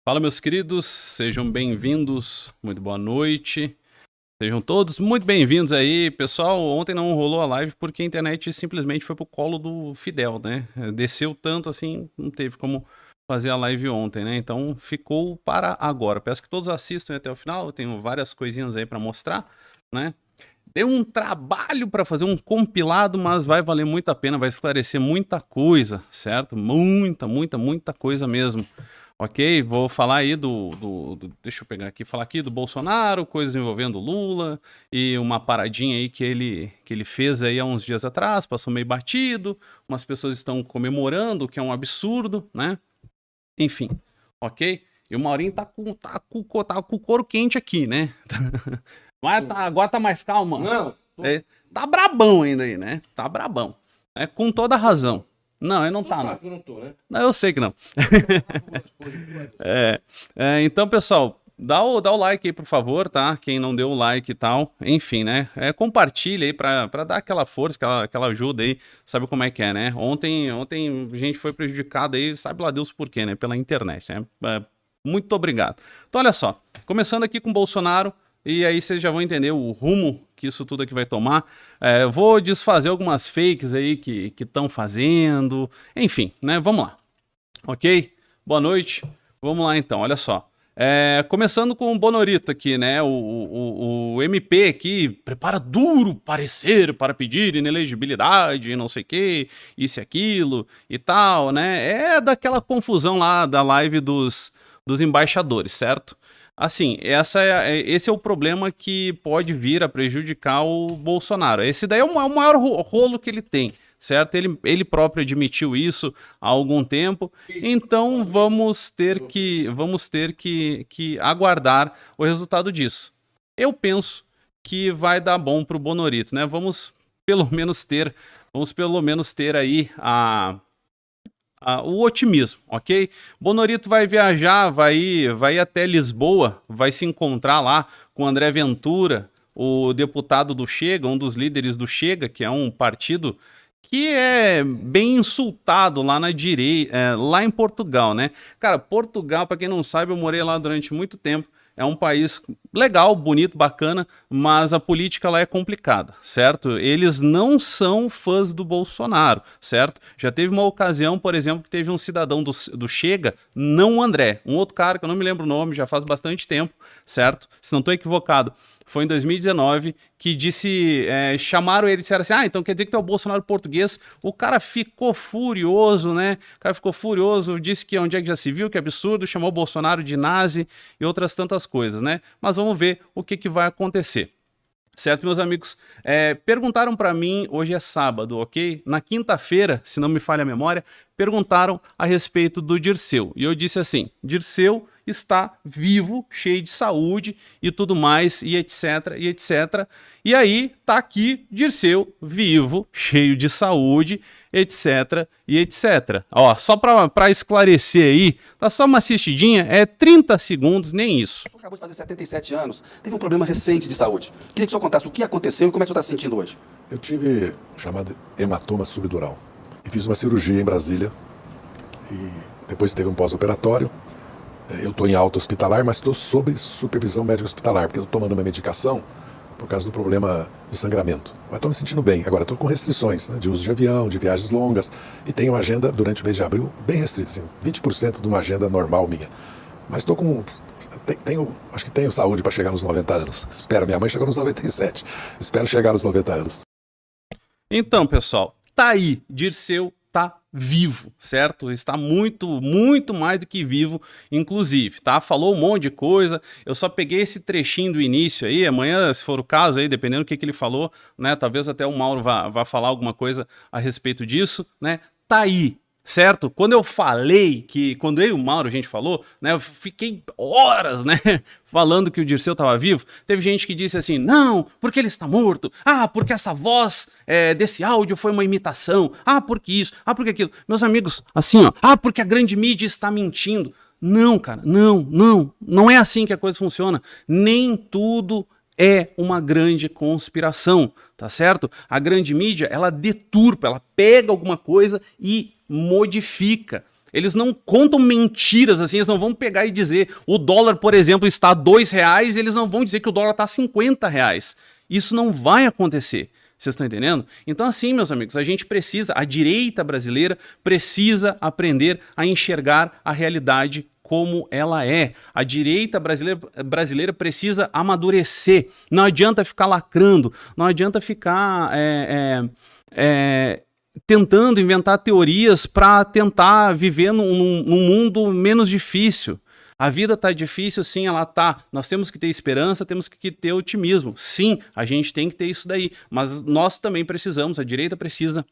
Fala, meus queridos, sejam bem-vindos, muito boa noite, sejam todos muito bem-vindos aí. Pessoal, ontem não rolou a live porque a internet simplesmente foi pro colo do Fidel, né? Desceu tanto assim, não teve como fazer a live ontem, né? Então ficou para agora. Peço que todos assistam até o final, eu tenho várias coisinhas aí para mostrar, né? Deu um trabalho para fazer um compilado, mas vai valer muito a pena, vai esclarecer muita coisa, certo? Muita coisa mesmo. Ok, vou falar aí deixa eu pegar aqui, falar aqui do Bolsonaro, coisas envolvendo o Lula e uma paradinha aí que ele fez aí há uns dias atrás, passou meio batido, umas pessoas estão comemorando, o que é um absurdo, né? Enfim, ok? E o Maurinho tá com o couro quente aqui, né? Mas agora tá mais calma. Não. É, tá brabão ainda aí, né? Tá brabão. É, com toda razão. Não, ele não tá, não. Eu não tô, né? Não, eu sei que não. Então, pessoal, dá o like aí, por favor, tá? Quem não deu o like e tal, enfim, né? Compartilha aí pra dar aquela força, aquela ajuda aí, sabe como é que é, né? Ontem a gente foi prejudicado aí, sabe lá Deus por quê, né? Pela internet, né? Muito obrigado. Então, olha só, começando aqui com o Bolsonaro, e aí vocês já vão entender o rumo que isso tudo aqui vai tomar. Eu vou desfazer algumas fakes aí que estão fazendo, enfim, né? Vamos lá. Ok? Boa noite. Vamos lá então, olha só. Começando com o Bonorito aqui, né? O MP aqui prepara duro parecer para pedir inelegibilidade, não sei o que, isso e aquilo e tal, né? É daquela confusão lá da live dos embaixadores, certo? Assim, esse é o problema que pode vir a prejudicar o Bolsonaro. Esse daí é o maior rolo que ele tem, certo? Ele próprio admitiu isso há algum tempo, então vamos ter que aguardar o resultado disso. Eu penso que vai dar bom pro Bonorito, né? Vamos pelo menos ter aí o otimismo, ok? Bonorito vai viajar, vai ir até Lisboa, vai se encontrar lá com André Ventura, o deputado do Chega, um dos líderes do Chega, que é um partido que é bem insultado lá na direita, lá em Portugal, né? Cara, Portugal, para quem não sabe, eu morei lá durante muito tempo. É um país legal, bonito, bacana, mas a política lá é complicada, certo? Eles não são fãs do Bolsonaro, certo? Já teve uma ocasião, por exemplo, que teve um cidadão do Chega, não o André, um outro cara que eu não me lembro o nome, já faz bastante tempo, certo? Se não estou equivocado, foi em 2019 que chamaram ele e disseram assim, então quer dizer que tu é o Bolsonaro português. O cara ficou furioso, né? O cara ficou furioso, disse que onde é que já se viu, que absurdo, chamou o Bolsonaro de nazi e outras tantas coisas, né? Mas vamos ver o que vai acontecer. Certo, meus amigos? Perguntaram para mim, hoje é sábado, ok? Na quinta-feira, se não me falha a memória, perguntaram a respeito do Dirceu. E eu disse assim, Dirceu está vivo, cheio de saúde e tudo mais, e etc, e etc. E aí, tá aqui Dirceu, vivo, cheio de saúde, etc, e etc. Ó, só pra esclarecer aí, tá só uma assistidinha, 30 segundos, nem isso. Acabou de fazer 77 anos, teve um problema recente de saúde. Queria que o senhor contasse o que aconteceu e como é que o senhor está se sentindo hoje. Eu tive um chamado hematoma subdural e fiz uma cirurgia em Brasília e depois teve um pós-operatório. Eu estou em alta hospitalar, mas estou sob supervisão médica hospitalar, porque eu estou tomando uma medicação por causa do problema do sangramento. Mas estou me sentindo bem. Agora estou com restrições, né, de uso de avião, de viagens longas, e tenho uma agenda durante o mês de abril bem restrita, assim, 20% de uma agenda normal minha. Mas estou com... acho que tenho saúde para chegar nos 90 anos. Espero, minha mãe chegou nos 97. Espero chegar nos 90 anos. Então, pessoal, tá aí, Dirceu tá vivo, certo? Está muito mais do que vivo, inclusive, tá? Falou um monte de coisa, eu só peguei esse trechinho do início aí, amanhã, se for o caso aí, dependendo do que ele falou, né, talvez até o Mauro vá falar alguma coisa a respeito disso, né? Tá aí, certo? Quando eu falei quando eu e o Mauro a gente falou, né, eu fiquei horas, né, falando que o Dirceu estava vivo. Teve gente que disse assim, não, porque ele está morto. Ah, porque essa voz desse áudio foi uma imitação. Ah, porque isso. Ah, porque aquilo. Meus amigos, assim, ó. Ah, porque a grande mídia está mentindo. Não, cara, não é assim que a coisa funciona. Nem tudo é uma grande conspiração, tá certo? A grande mídia, ela deturpa, ela pega alguma coisa e modifica. Eles não contam mentiras assim, eles não vão pegar e dizer o dólar, por exemplo, está a R$2, eles não vão dizer que o dólar está a R$50. Isso não vai acontecer. Vocês estão entendendo? Então assim, meus amigos, a direita brasileira precisa aprender a enxergar a realidade como ela é. A direita brasileira precisa amadurecer. Não adianta ficar lacrando, não adianta ficar tentando inventar teorias para tentar viver num mundo menos difícil. A vida tá difícil, sim, ela tá. Nós temos que ter esperança, temos que ter otimismo. Sim, a gente tem que ter isso daí. Mas nós também precisamos, a direita precisa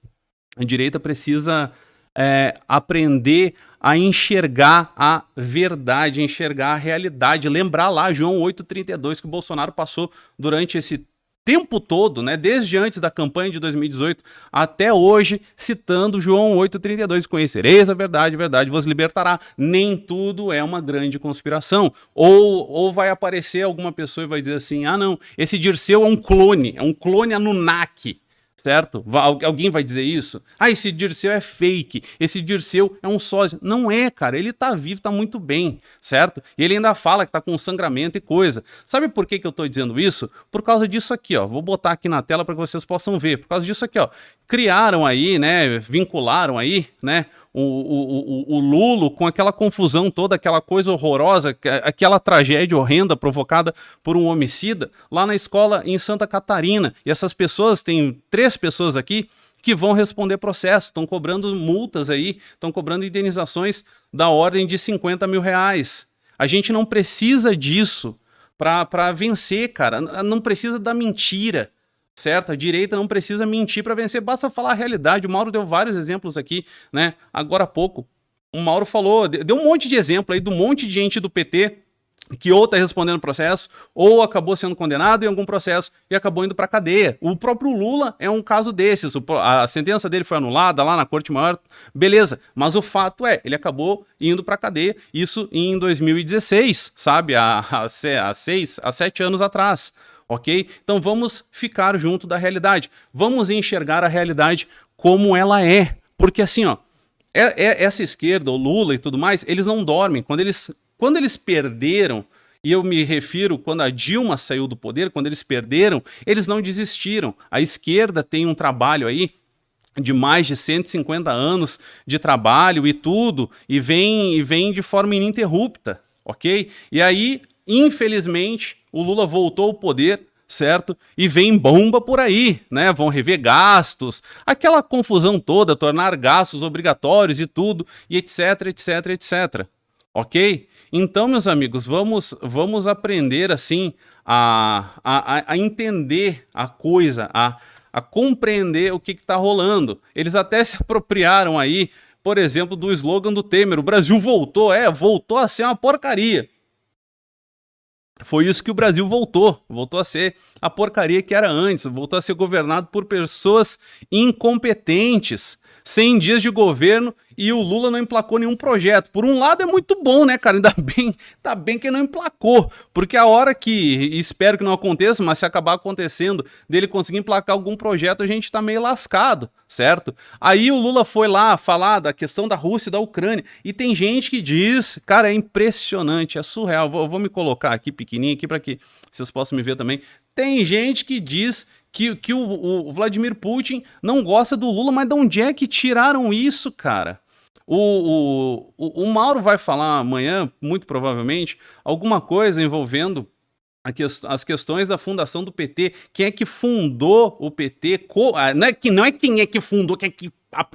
aprender a enxergar a verdade, enxergar a realidade. Lembrar lá João 8,32 que o Bolsonaro passou durante esse tempo todo, né, desde antes da campanha de 2018 até hoje, citando João 8,32, conhecereis a verdade vos libertará. Nem tudo é uma grande conspiração. Ou vai aparecer alguma pessoa e vai dizer assim, ah não, esse Dirceu é um clone Anunnaki. Certo? Alguém vai dizer isso? Ah, esse Dirceu é fake, esse Dirceu é um sósia. Não é, cara, ele tá vivo, tá muito bem, certo? E ele ainda fala que tá com sangramento e coisa. Sabe por que eu tô dizendo isso? Por causa disso aqui, ó. Vou botar aqui na tela para que vocês possam ver. Por causa disso aqui, ó. Criaram aí, né, vincularam aí, né, o Lulo com aquela confusão toda, aquela coisa horrorosa, aquela tragédia horrenda provocada por um homicida lá na escola em Santa Catarina. E essas pessoas, tem 3 pessoas aqui que vão responder processo, estão cobrando multas aí, estão cobrando indenizações da ordem de R$50 mil. A gente não precisa disso para vencer, cara. Não precisa da mentira. Certo? A direita não precisa mentir para vencer, basta falar a realidade. O Mauro deu vários exemplos aqui, né? Agora há pouco. O Mauro falou, deu um monte de exemplo aí do monte de gente do PT que ou está respondendo processo, ou acabou sendo condenado em algum processo e acabou indo para cadeia. O próprio Lula é um caso desses. A sentença dele foi anulada lá na Corte Maior, beleza. Mas o fato é, ele acabou indo para cadeia, isso em 2016, sabe? Há 7 anos atrás. Ok? Então vamos ficar junto da realidade. Vamos enxergar a realidade como ela é. Porque assim, ó, essa esquerda, o Lula e tudo mais, eles não dormem. Quando eles perderam, e eu me refiro quando a Dilma saiu do poder, quando eles perderam, eles não desistiram. A esquerda tem um trabalho aí de mais de 150 anos de trabalho e tudo, e vem de forma ininterrupta, ok? E aí, infelizmente, o Lula voltou ao poder, certo? E vem bomba por aí, né? Vão rever gastos, aquela confusão toda, tornar gastos obrigatórios e tudo, e etc, etc, etc. Ok? Então, meus amigos, vamos aprender, assim, a entender a coisa, a compreender o que está rolando. Eles até se apropriaram aí, por exemplo, do slogan do Temer, o Brasil voltou a ser uma porcaria. Foi isso que o Brasil voltou a ser a porcaria que era antes, voltou a ser governado por pessoas incompetentes, 100 dias de governo e o Lula não emplacou nenhum projeto. Por um lado é muito bom, né, cara? Ainda bem que não emplacou, porque a hora que, espero que não aconteça, mas se acabar acontecendo, dele conseguir emplacar algum projeto, a gente tá meio lascado, certo? Aí o Lula foi lá falar da questão da Rússia e da Ucrânia, e tem gente que diz, cara, é impressionante, é surreal, vou me colocar aqui pequenininho aqui para que vocês possam me ver também. Tem gente que diz que o Vladimir Putin não gosta do Lula, mas de onde é que tiraram isso, cara? O Mauro vai falar amanhã, muito provavelmente, alguma coisa envolvendo as questões da fundação do PT. Quem é que fundou o PT? Não é quem é que fundou,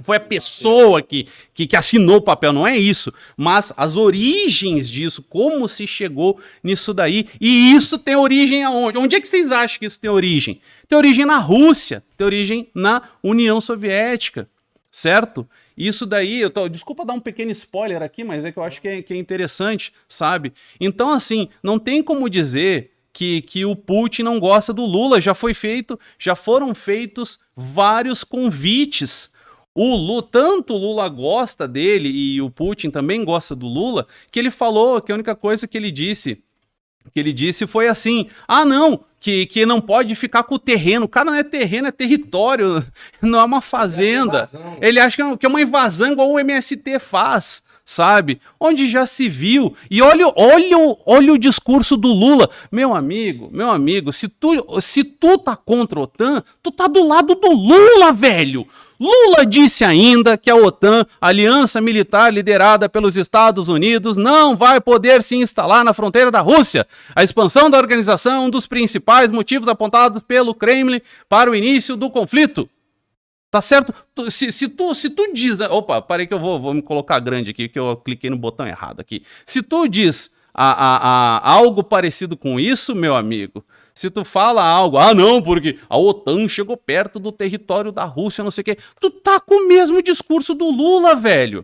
foi a pessoa que assinou o papel, não é isso. Mas as origens disso, como se chegou nisso daí. E isso tem origem aonde? Onde é que vocês acham que isso tem origem? Tem origem na Rússia, tem origem na União Soviética, certo? Isso daí, desculpa dar um pequeno spoiler aqui, mas é que eu acho que é interessante, sabe? Então, assim, não tem como dizer que o Putin não gosta do Lula. Já foram feitos vários convites. Tanto o Lula gosta dele e o Putin também gosta do Lula, que ele falou que a única coisa que ele disse foi assim, não, que não pode ficar com o terreno. Cara, não é terreno, é território, não é uma fazenda. Ele acha que é uma invasão igual o MST faz, sabe? Onde já se viu. E olha o discurso do Lula. Meu amigo, se tu tá contra a OTAN, tu tá do lado do Lula, velho. Lula disse ainda que a OTAN, aliança militar liderada pelos Estados Unidos, não vai poder se instalar na fronteira da Rússia. A expansão da organização é um dos principais motivos apontados pelo Kremlin para o início do conflito. Tá certo? Se tu diz... Opa, parei que eu vou me colocar grande aqui, que eu cliquei no botão errado aqui. Se tu diz algo parecido com isso, meu amigo... Se tu fala algo, não, porque a OTAN chegou perto do território da Rússia, não sei o quê. Tu tá com o mesmo discurso do Lula, velho.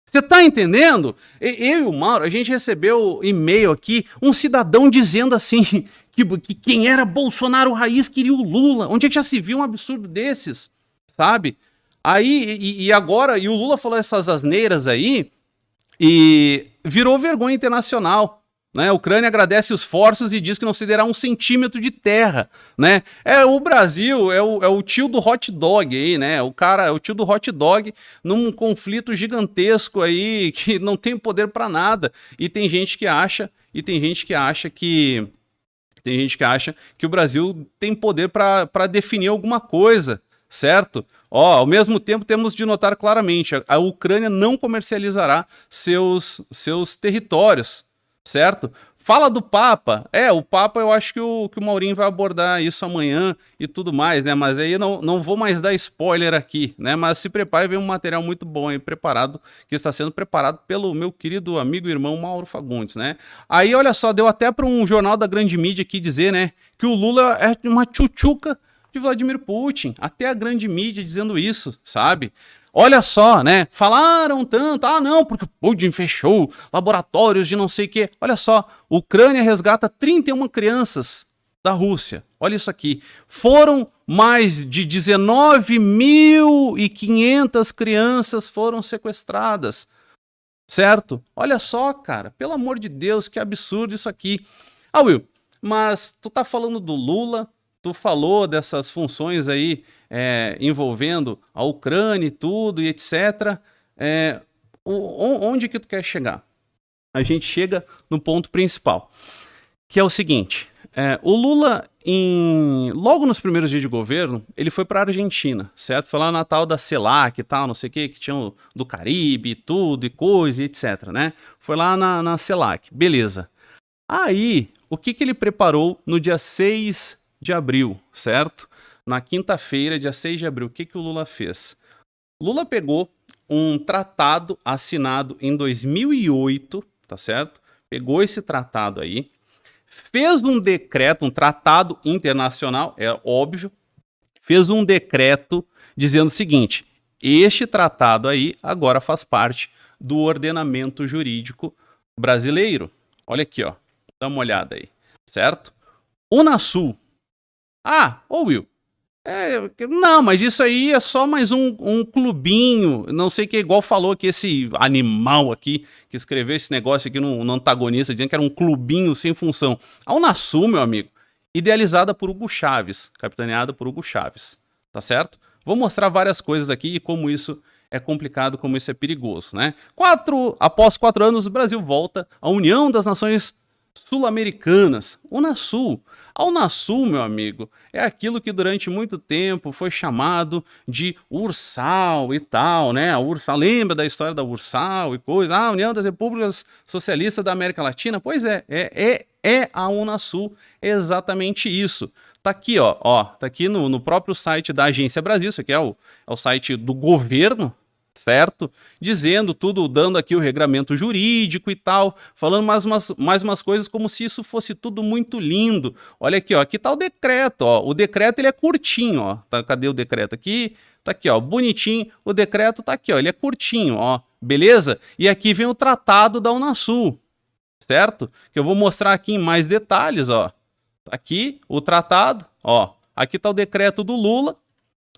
Você tá entendendo? Eu e o Mauro, a gente recebeu e-mail aqui, um cidadão dizendo assim, que quem era Bolsonaro raiz queria o Lula. Onde é que já se viu um absurdo desses? Sabe? Aí, e agora, e o Lula falou essas asneiras aí, e virou vergonha internacional. Né? A Ucrânia agradece os esforços e diz que não cederá 1 centímetro de terra, né? O Brasil é o tio do hot dog aí, né? O cara é o tio do hot dog num conflito gigantesco aí que não tem poder para nada. E tem gente que acha que o Brasil tem poder para definir alguma coisa, certo? Ao mesmo tempo temos de notar claramente, a Ucrânia não comercializará seus territórios. Certo? Fala do Papa. O Papa eu acho que o Maurinho vai abordar isso amanhã e tudo mais, né? Mas aí não vou mais dar spoiler aqui, né? Mas se prepare, vem um material muito bom aí preparado, que está sendo preparado pelo meu querido amigo e irmão Mauro Fagundes, né? Aí, olha só, deu até para um jornal da grande mídia aqui dizer, né, que o Lula é uma tchutchuca de Vladimir Putin. Até a grande mídia dizendo isso, sabe? Olha só, né? Falaram tanto, não, porque o Putin fechou laboratórios de não sei o quê. Olha só, Ucrânia resgata 31 crianças da Rússia. Olha isso aqui. Foram mais de 19.500 crianças foram sequestradas. Certo? Olha só, cara. Pelo amor de Deus, que absurdo isso aqui. Will, mas tu tá falando do Lula, tu falou dessas funções aí envolvendo a Ucrânia e tudo, e etc. Onde que tu quer chegar? A gente chega no ponto principal, que é o seguinte. O Lula, logo nos primeiros dias de governo, ele foi para a Argentina, certo? Foi lá no Natal da CELAC e tal, não sei o que tinha do Caribe e tudo, e coisa, e etc, né? Foi lá na CELAC, beleza. Aí, o que ele preparou no dia 6 de abril, certo? Na quinta-feira, dia 6 de abril, o que o Lula fez? Lula pegou um tratado assinado em 2008, tá certo? Pegou esse tratado aí, fez um decreto, um tratado internacional, é óbvio, fez um decreto dizendo o seguinte, este tratado aí agora faz parte do ordenamento jurídico brasileiro. Olha aqui, ó, dá uma olhada aí, certo? Unasul. Will, não, mas isso aí é só mais um clubinho, não sei que, igual falou que esse animal aqui, que escreveu esse negócio aqui no antagonista, dizendo que era um clubinho sem função. A Unasul, meu amigo, idealizada por Hugo Chávez, capitaneada por Hugo Chávez, tá certo? Vou mostrar várias coisas aqui e como isso é complicado, como isso é perigoso, né? Após 4 anos, o Brasil volta à União das Nações Sul-Americanas, Unasul. A Unasul, meu amigo, é aquilo que durante muito tempo foi chamado de Ursal e tal, né? A Ursal, lembra da história da Ursal e coisa? A União das Repúblicas Socialistas da América Latina? Pois é a Unasul, é exatamente isso. Tá aqui, ó, tá aqui no próprio site da Agência Brasil, isso aqui é o site do governo, certo? Dizendo tudo, dando aqui o regramento jurídico e tal, falando mais umas coisas como se isso fosse tudo muito lindo. Olha aqui, ó, aqui tá o decreto, ó. O decreto ele é curtinho, ó. Cadê o decreto aqui? Tá aqui, ó, bonitinho. O decreto tá aqui, ó, ele é curtinho, ó. Beleza? E aqui vem o tratado da Unasul, certo? Que eu vou mostrar aqui em mais detalhes, ó. Tá aqui o tratado, ó. Aqui tá o decreto do Lula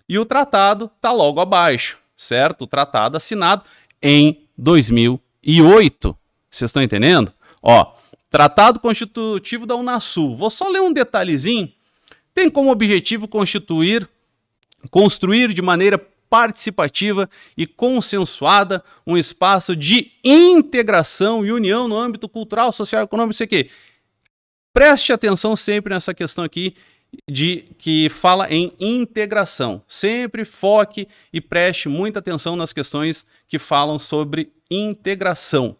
e o tratado tá logo abaixo. Certo? O tratado assinado em 2008. Vocês estão entendendo? Ó, Tratado Constitutivo da Unasul. Vou só ler um detalhezinho. Tem como objetivo construir de maneira participativa e consensuada, um espaço de integração e união no âmbito cultural, social, econômico, sei o quê. Preste atenção sempre nessa questão aqui que fala em integração. Sempre foque e preste muita atenção nas questões que falam sobre integração,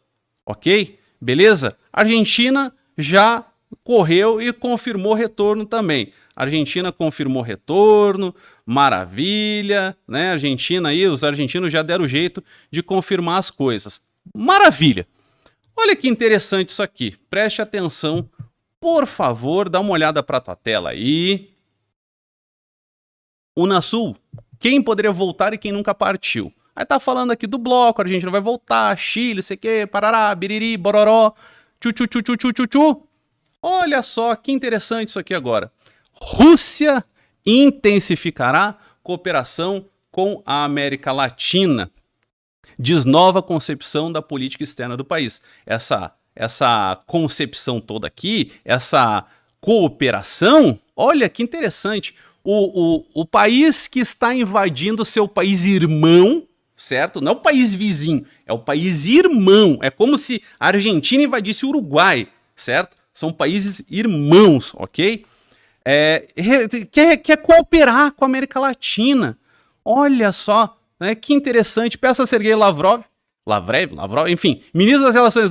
ok? Beleza? Argentina já correu e confirmou retorno também. A Argentina confirmou retorno, maravilha, né? Argentina aí, os argentinos já deram jeito de confirmar as coisas. Maravilha! Olha que interessante isso aqui. Preste atenção, por favor, dá uma olhada para a tua tela aí. Unasul, quem poderia voltar e quem nunca partiu? Aí tá falando aqui do bloco, a Argentina vai voltar, Chile, sei que, parará, biriri, bororó, tchu. Olha só que interessante isso aqui agora. Rússia intensificará cooperação com a América Latina. Diz nova concepção da política externa do país. Essa concepção toda aqui, essa cooperação, olha que interessante. O país que está invadindo seu país irmão, certo? Não é o país vizinho, é o país irmão. É como se a Argentina invadisse o Uruguai, certo? São países irmãos, ok? Quer cooperar com a América Latina. Olha só, né, que interessante. Peça a Sergei Lavrov, enfim, ministro das Relações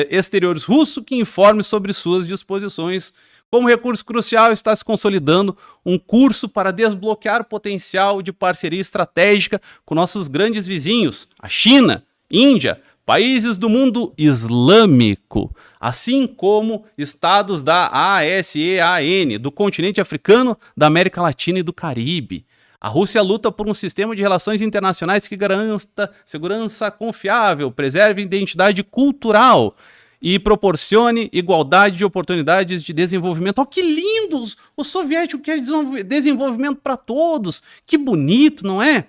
Exteriores russo, que informe sobre suas disposições. Como recurso crucial, está se consolidando um curso para desbloquear o potencial de parceria estratégica com nossos grandes vizinhos, a China, Índia, países do mundo islâmico, assim como estados da ASEAN, do continente africano, da América Latina e do Caribe. A Rússia luta por um sistema de relações internacionais que garanta segurança confiável, preserve a identidade cultural e proporcione igualdade de oportunidades de desenvolvimento. Oh, que lindos! O soviético quer desenvolvimento para todos. Que bonito, não é?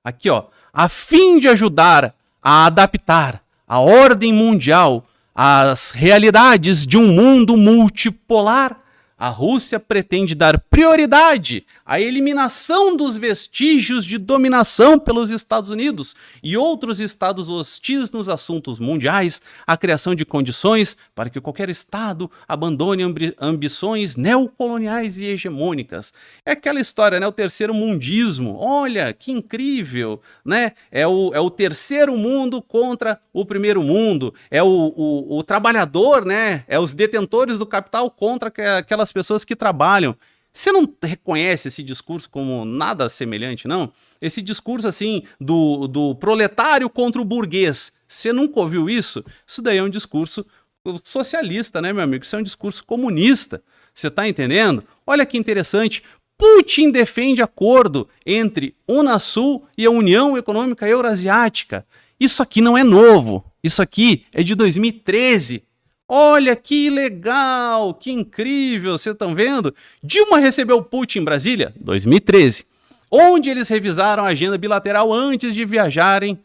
Aqui, ó. A fim de ajudar a adaptar a ordem mundial às realidades de um mundo multipolar, a Rússia pretende dar prioridade à eliminação dos vestígios de dominação pelos Estados Unidos e outros estados hostis nos assuntos mundiais, a criação de condições para que qualquer estado abandone ambições neocoloniais e hegemônicas. É aquela história, né? O terceiro mundismo. Olha, que incrível, né? É o terceiro mundo contra o primeiro mundo. É o trabalhador, né? É os detentores do capital contra aquelas pessoas que trabalham. Você não reconhece esse discurso como nada semelhante, não? Esse discurso, assim, do proletário contra o burguês. Você nunca ouviu isso? Isso daí é um discurso socialista, né, meu amigo? Isso é um discurso comunista. Você tá entendendo? Olha que interessante. Putin defende acordo entre Unasul e a União Econômica Eurasiática. Isso aqui não é novo. Isso aqui é de 2013. Olha que legal, que incrível, vocês estão vendo? Dilma recebeu Putin em Brasília, 2013, onde eles revisaram a agenda bilateral antes de viajarem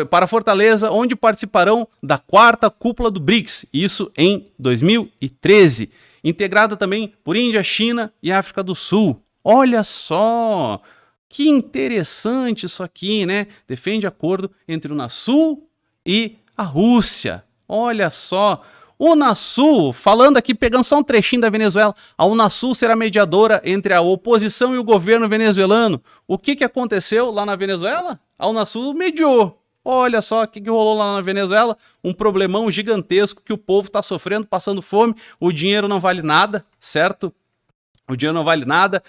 para Fortaleza, onde participarão da 4ª cúpula do BRICS, isso em 2013, integrada também por Índia, China e África do Sul. Olha só, que interessante isso aqui, né? Defende acordo entre o Unasul e a Rússia. Olha só. Unasul, falando aqui, pegando só um trechinho da Venezuela, a Unasul será mediadora entre a oposição e o governo venezuelano. O que aconteceu lá na Venezuela? A Unasul mediou. Olha só o que rolou lá na Venezuela, um problemão gigantesco que o povo está sofrendo, passando fome, o dinheiro não vale nada, certo? O dinheiro não vale nada,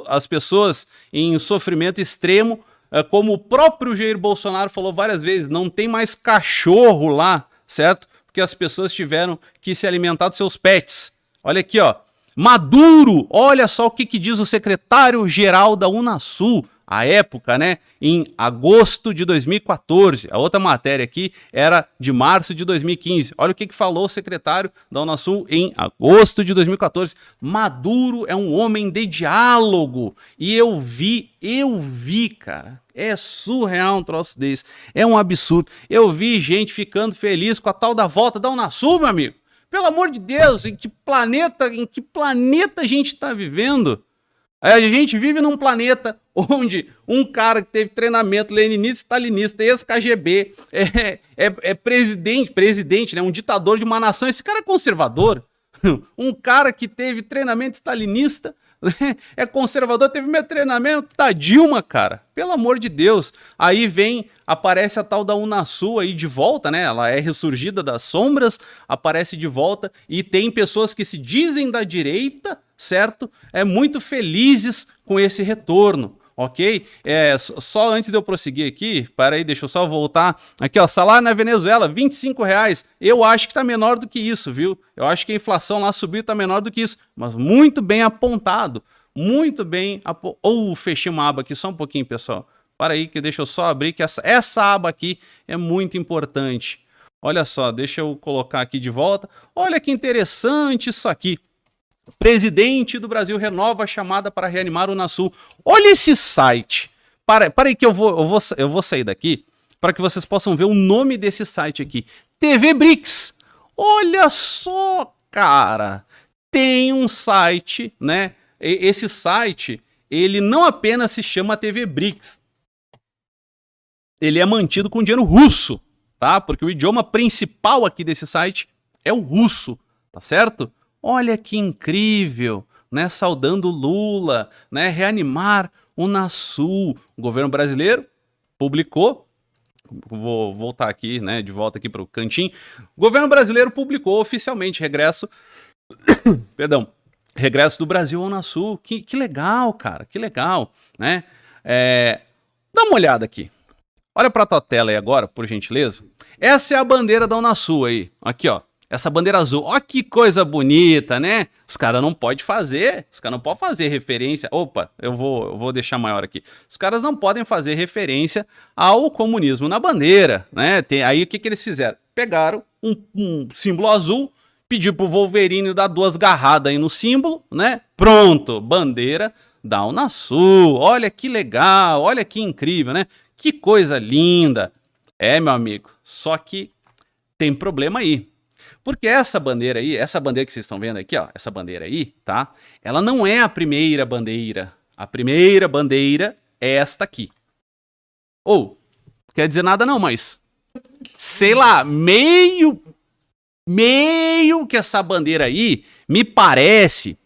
as pessoas em sofrimento extremo, como o próprio Jair Bolsonaro falou várias vezes, não tem mais cachorro lá, certo? Que as pessoas tiveram que se alimentar dos seus pets. Olha aqui, ó. Maduro, olha só o que diz o secretário-geral da Unasul, à época, né, em agosto de 2014. A outra matéria aqui era de março de 2015. Olha o que falou o secretário da Unasul em agosto de 2014. Maduro é um homem de diálogo. E eu vi, cara. É surreal um troço desse. É um absurdo. Eu vi gente ficando feliz com a tal da volta da Unasul, meu amigo. Pelo amor de Deus, em que planeta a gente está vivendo? A gente vive num planeta onde um cara que teve treinamento leninista, stalinista, ex-KGB, é presidente, né, um ditador de uma nação, esse cara é conservador. Um cara que teve treinamento stalinista, é conservador, teve meu treinamento da Dilma, cara. Pelo amor de Deus. Aí aparece a tal da Unasul aí de volta, né? Ela é ressurgida das sombras, aparece de volta e tem pessoas que se dizem da direita, certo? Muito felizes com esse retorno. Ok? Só antes de eu prosseguir aqui, para aí, deixa eu só voltar. Aqui, ó, salário na Venezuela, R$ 25. Eu acho que tá menor do que isso, viu? Eu acho que a inflação lá subiu, tá menor do que isso. Mas muito bem apontado. Muito bem apontado. Fechei uma aba aqui só um pouquinho, pessoal. Para aí, que deixa eu só abrir, que essa aba aqui é muito importante. Olha só, deixa eu colocar aqui de volta. Olha que interessante isso aqui. Presidente do Brasil renova a chamada para reanimar o Unasul. Olha esse site. Para aí que eu vou sair daqui para que vocês possam ver o nome desse site aqui. TV BRICS. Olha só, cara. Tem um site, né? Esse site, ele não apenas se chama TV BRICS. Ele é mantido com dinheiro russo, tá? Porque o idioma principal aqui desse site é o russo, tá certo? Olha que incrível, né? Saudando Lula, né? Reanimar o Unasul. O governo brasileiro publicou, vou voltar aqui, né? De volta aqui para o cantinho. O governo brasileiro publicou oficialmente regresso do Brasil ao Unasul. Que legal, cara, que legal, né? Dá uma olhada aqui. Olha para a tua tela aí agora, por gentileza. Essa é a bandeira da Unasul aí, aqui ó. Essa bandeira azul, ó que coisa bonita, né? Os caras não podem fazer referência... Opa, eu vou deixar maior aqui. Os caras não podem fazer referência ao comunismo na bandeira, né? Aí o que eles fizeram? Pegaram um símbolo azul, pediu pro Wolverine dar 2 garradas aí no símbolo, né? Pronto, bandeira da Unasul. Olha que legal, olha que incrível, né? Que coisa linda. Meu amigo, só que tem problema aí. Porque essa bandeira aí, essa bandeira que vocês estão vendo aqui, ó, essa bandeira aí, tá? Ela não é a primeira bandeira. A primeira bandeira é esta aqui. Quer dizer nada não, mas... Sei lá, meio que essa bandeira aí me parece...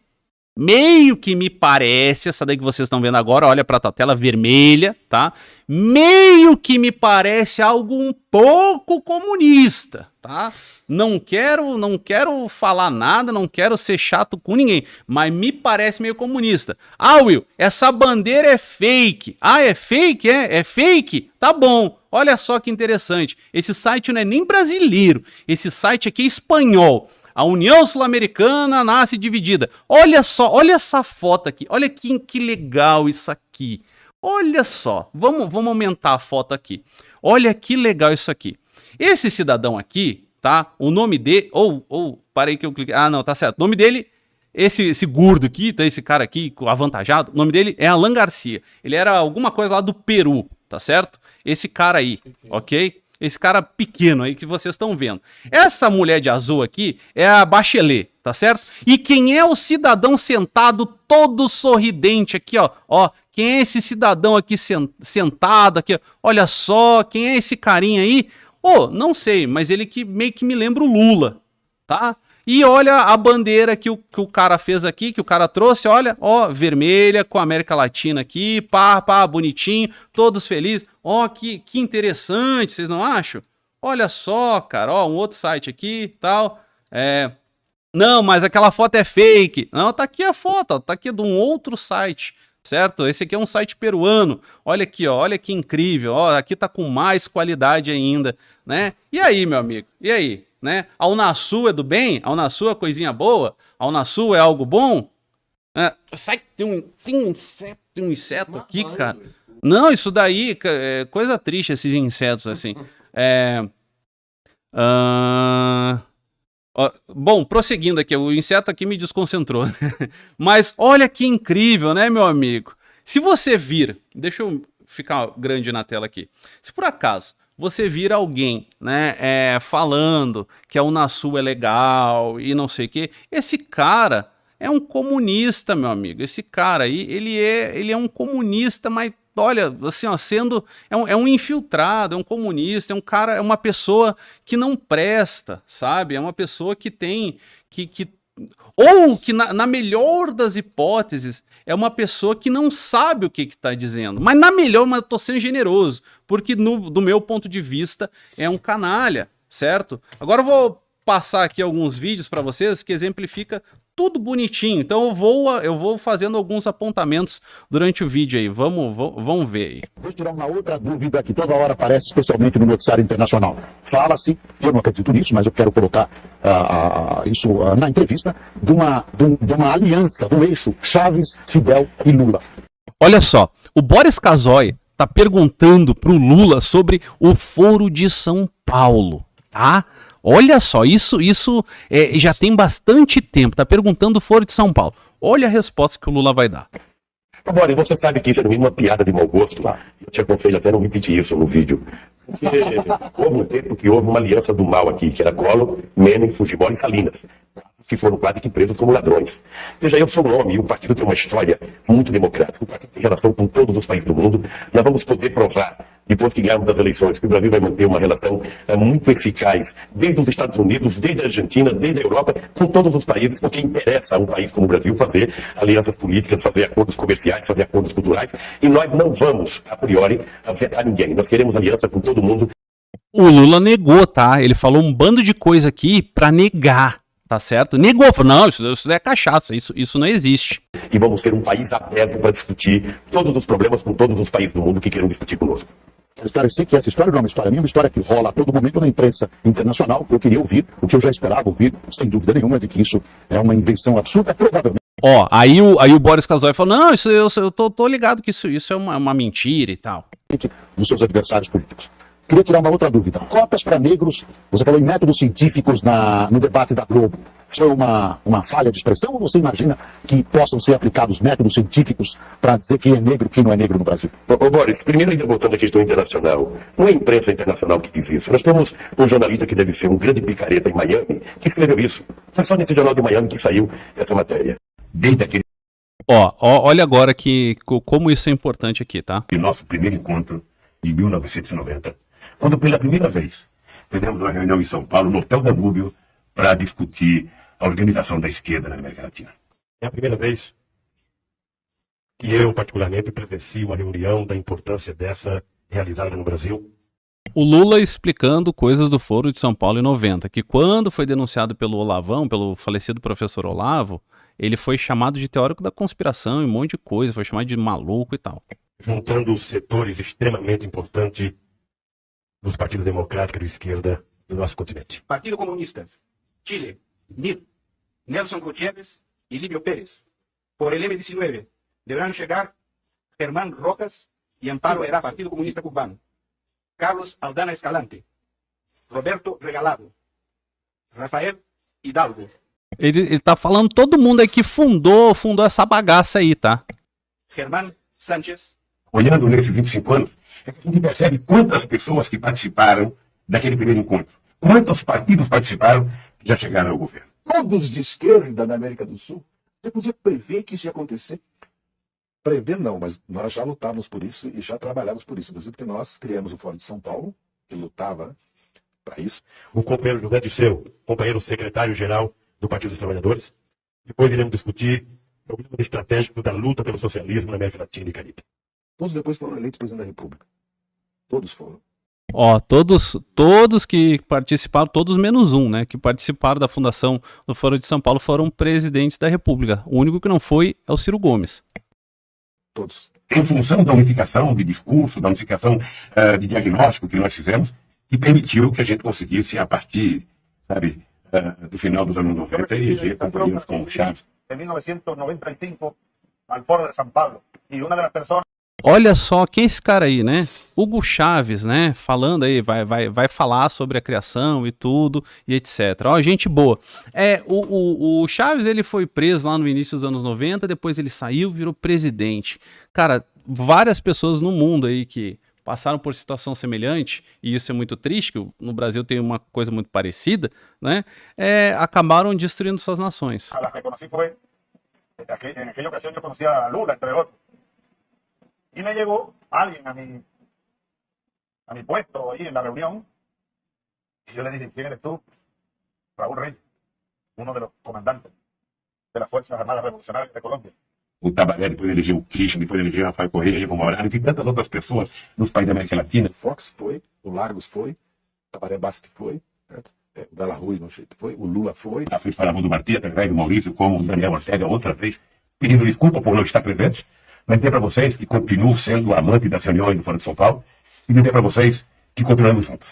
essa daí que vocês estão vendo agora, olha pra tua tela vermelha, tá? Meio que me parece algo um pouco comunista, tá? Não quero falar nada, não quero ser chato com ninguém, mas me parece meio comunista. Will, essa bandeira é fake. É fake, é? É fake? Tá bom. Olha só que interessante. Esse site não é nem brasileiro, esse site aqui é espanhol. A União Sul-Americana nasce dividida. Olha só, olha essa foto aqui. Olha que legal isso aqui. Olha só. Vamos aumentar a foto aqui. Olha que legal isso aqui. Esse cidadão aqui, tá? O nome dele... parei que eu cliquei. Não, tá certo. O nome dele... Esse gordo aqui, tá? Esse cara aqui, avantajado. O nome dele é Alan Garcia. Ele era alguma coisa lá do Peru, tá certo? Esse cara aí, ok? Esse cara pequeno aí que vocês estão vendo. Essa mulher de azul aqui é a Bachelet, tá certo? E quem é o cidadão sentado todo sorridente aqui, ó? Quem é esse cidadão aqui sentado aqui? Olha só, quem é esse carinha aí? Não sei, mas ele que meio que me lembra o Lula, tá? E olha a bandeira que o cara fez aqui, que o cara trouxe, olha, vermelha com a América Latina aqui, pá, bonitinho, todos felizes. Que interessante, vocês não acham? Olha só, cara, um outro site aqui, tal, Não, mas aquela foto é fake. Não, tá aqui a foto, tá aqui de um outro site, certo? Esse aqui é um site peruano. Olha aqui, olha que incrível, aqui tá com mais qualidade ainda, né? E aí, meu amigo, e aí? Né? A Unasul é do bem? A Unasul é coisinha boa? A Unasul é algo bom? Sai, tem um inseto aqui, cara. Não, isso daí é coisa triste, esses insetos assim. Bom, prosseguindo aqui, o inseto aqui me desconcentrou. Mas olha que incrível, né, meu amigo? Se você vir, deixa eu ficar grande na tela aqui. Se por acaso você vir alguém, né, falando que a Unasul é legal e não sei o quê, esse cara é um comunista, meu amigo. Esse cara aí, ele é um comunista, mas olha, assim, ó, é um infiltrado, é um comunista, é um cara, é uma pessoa que não presta, sabe? É uma pessoa que tem, ou que na melhor das hipóteses, é uma pessoa que não sabe o que está dizendo. Mas na melhor, mas eu tô sendo generoso, porque do meu ponto de vista, é um canalha, certo? Agora eu vou passar aqui alguns vídeos para vocês que exemplifica tudo bonitinho. Então eu vou fazendo alguns apontamentos durante o vídeo aí. Vamos ver aí. Vou tirar uma outra dúvida que toda hora aparece, especialmente no noticiário internacional. Fala-se, eu não acredito nisso, mas eu quero colocar isso na entrevista, de uma aliança, de um eixo Chaves, Fidel e Lula. Olha só, o Boris Casoy tá perguntando pro Lula sobre o Foro de São Paulo, tá? Olha só, isso já tem bastante tempo, tá perguntando o Foro de São Paulo. Olha a resposta que o Lula vai dar. Agora, você sabe que isso é no mínimo uma piada de mau gosto. Eu te aconselho até não repetir isso no vídeo. Porque houve um tempo que houve uma aliança do mal aqui, que era Collor, Menem, Fujimori e Salinas, que foram quase que presos como ladrões. Veja, eu sou um homem e o partido tem uma história muito democrática. O partido tem relação com todos os países do mundo. Nós vamos poder provar, depois que ganharmos as eleições, que o Brasil vai manter uma relação muito eficaz, desde os Estados Unidos, desde a Argentina, desde a Europa, com todos os países, porque interessa a um país como o Brasil fazer alianças políticas, fazer acordos comerciais, fazer acordos culturais, e nós não vamos, a priori, afetar ninguém. Nós queremos aliança com todo mundo. O Lula negou, tá? Ele falou um bando de coisa aqui pra negar. Tá certo? Negou, falou, não, isso é cachaça, isso não existe. E vamos ser um país aberto para discutir todos os problemas com todos os países do mundo que queiram discutir conosco. Quero esclarecer que essa história não é uma história minha, é uma história que rola a todo momento na imprensa internacional. Eu queria ouvir o que eu já esperava ouvir, sem dúvida nenhuma, de que isso é uma invenção absurda, provavelmente. Ó, aí o Boris Casoy falou, não, eu tô ligado que isso é uma mentira e tal. Dos seus adversários políticos. Queria tirar uma outra dúvida. Cotas para negros, você falou em métodos científicos no debate da Globo. Foi uma falha de expressão ou você imagina que possam ser aplicados métodos científicos para dizer quem é negro e quem não é negro no Brasil? Ô Boris, primeiro ainda voltando à questão internacional. Não é a imprensa internacional que diz isso. Nós temos um jornalista que deve ser um grande picareta em Miami, que escreveu isso. Foi só nesse jornal de Miami que saiu essa matéria. Desde aquele olha agora como isso é importante aqui, tá? nosso primeiro encontro de 1990. Quando pela primeira vez fizemos uma reunião em São Paulo, no Hotel Danúbio, para discutir a organização da esquerda na América Latina. É a primeira vez que eu, particularmente, presencio uma reunião da importância dessa realizada no Brasil. O Lula explicando coisas do Foro de São Paulo em 90, que quando foi denunciado pelo Olavão, pelo falecido professor Olavo, ele foi chamado de teórico da conspiração e um monte de coisa, foi chamado de maluco e tal. Juntando os setores extremamente importantes dos partidos democráticos de esquerda do nosso continente. Partido Comunista, Chile, MIR, Nelson Gutiérrez y Livio Pérez. Por el M19 deberán llegar Germán Rojas y Amparo Herá, Partido Comunista Cubano. Carlos Aldana Escalante, Roberto Regalado, Rafael Hidalgo. Ele tá falando todo mundo aí que fundou essa bagaça aí, tá? Germán Sánchez. Olhando nesses 25 anos, é que a gente percebe quantas pessoas que participaram daquele primeiro encontro. Quantos partidos participaram que já chegaram ao governo. Todos de esquerda na América do Sul. Você podia prever que isso ia acontecer? Prever não, mas nós já lutávamos por isso e já trabalhávamos por isso. Inclusive porque nós criamos o Fórum de São Paulo, que lutava para isso. O companheiro José Disseu, companheiro secretário-geral do Partido dos Trabalhadores. Depois iremos discutir o programa estratégico da luta pelo socialismo na América Latina e Caribe. Todos depois foram eleitos presidente da República. Todos foram. Ó, todos que participaram, todos menos um, né, que participaram da fundação do Foro de São Paulo foram presidentes da República. O único que não foi é o Ciro Gomes. Todos. Em função da unificação de discurso, da unificação de diagnóstico que nós fizemos, que permitiu que a gente conseguisse, a partir, do final dos anos 90, eleger companheiros como Chaves. En 1995, al Foro de São Paulo. Y una de las personas. Olha só, quem é esse cara aí, né? Hugo Chaves, né? Falando aí, vai falar sobre a criação e tudo, e etc. Ó, gente boa. O Chaves, ele foi preso lá no início dos anos 90, depois ele saiu, virou presidente. Cara, várias pessoas no mundo aí que passaram por situação semelhante, e isso é muito triste, que no Brasil tem uma coisa muito parecida, né? Acabaram destruindo suas nações. A la que conocí fue En aquella ocasión yo conocía a Lula, entre otros. Y me llegó alguien a mi puesto ahí en la reunión. Y yo le dije, ¿quién eres tú? Raúl Reyes, uno de los comandantes de las Fuerzas Armadas Revolucionarias de Colombia. O Tabaré, depois elegeu o Kirchner, depois elegeu o Rafael Correia, Evo Morales e tantas outras pessoas nos países da América Latina. Fox foi, o Lagos foi, Tabaré Basque foi, certo? O Della Rui no jeito foi, o Lula foi. Já fui para do Martí, através do Maurício, como o Daniel Ortega outra vez, pedindo desculpa por não estar presente, mas dizer para vocês que continuo sendo amante das reuniões do Fórum de São Paulo e dizer para vocês que continuamos juntos.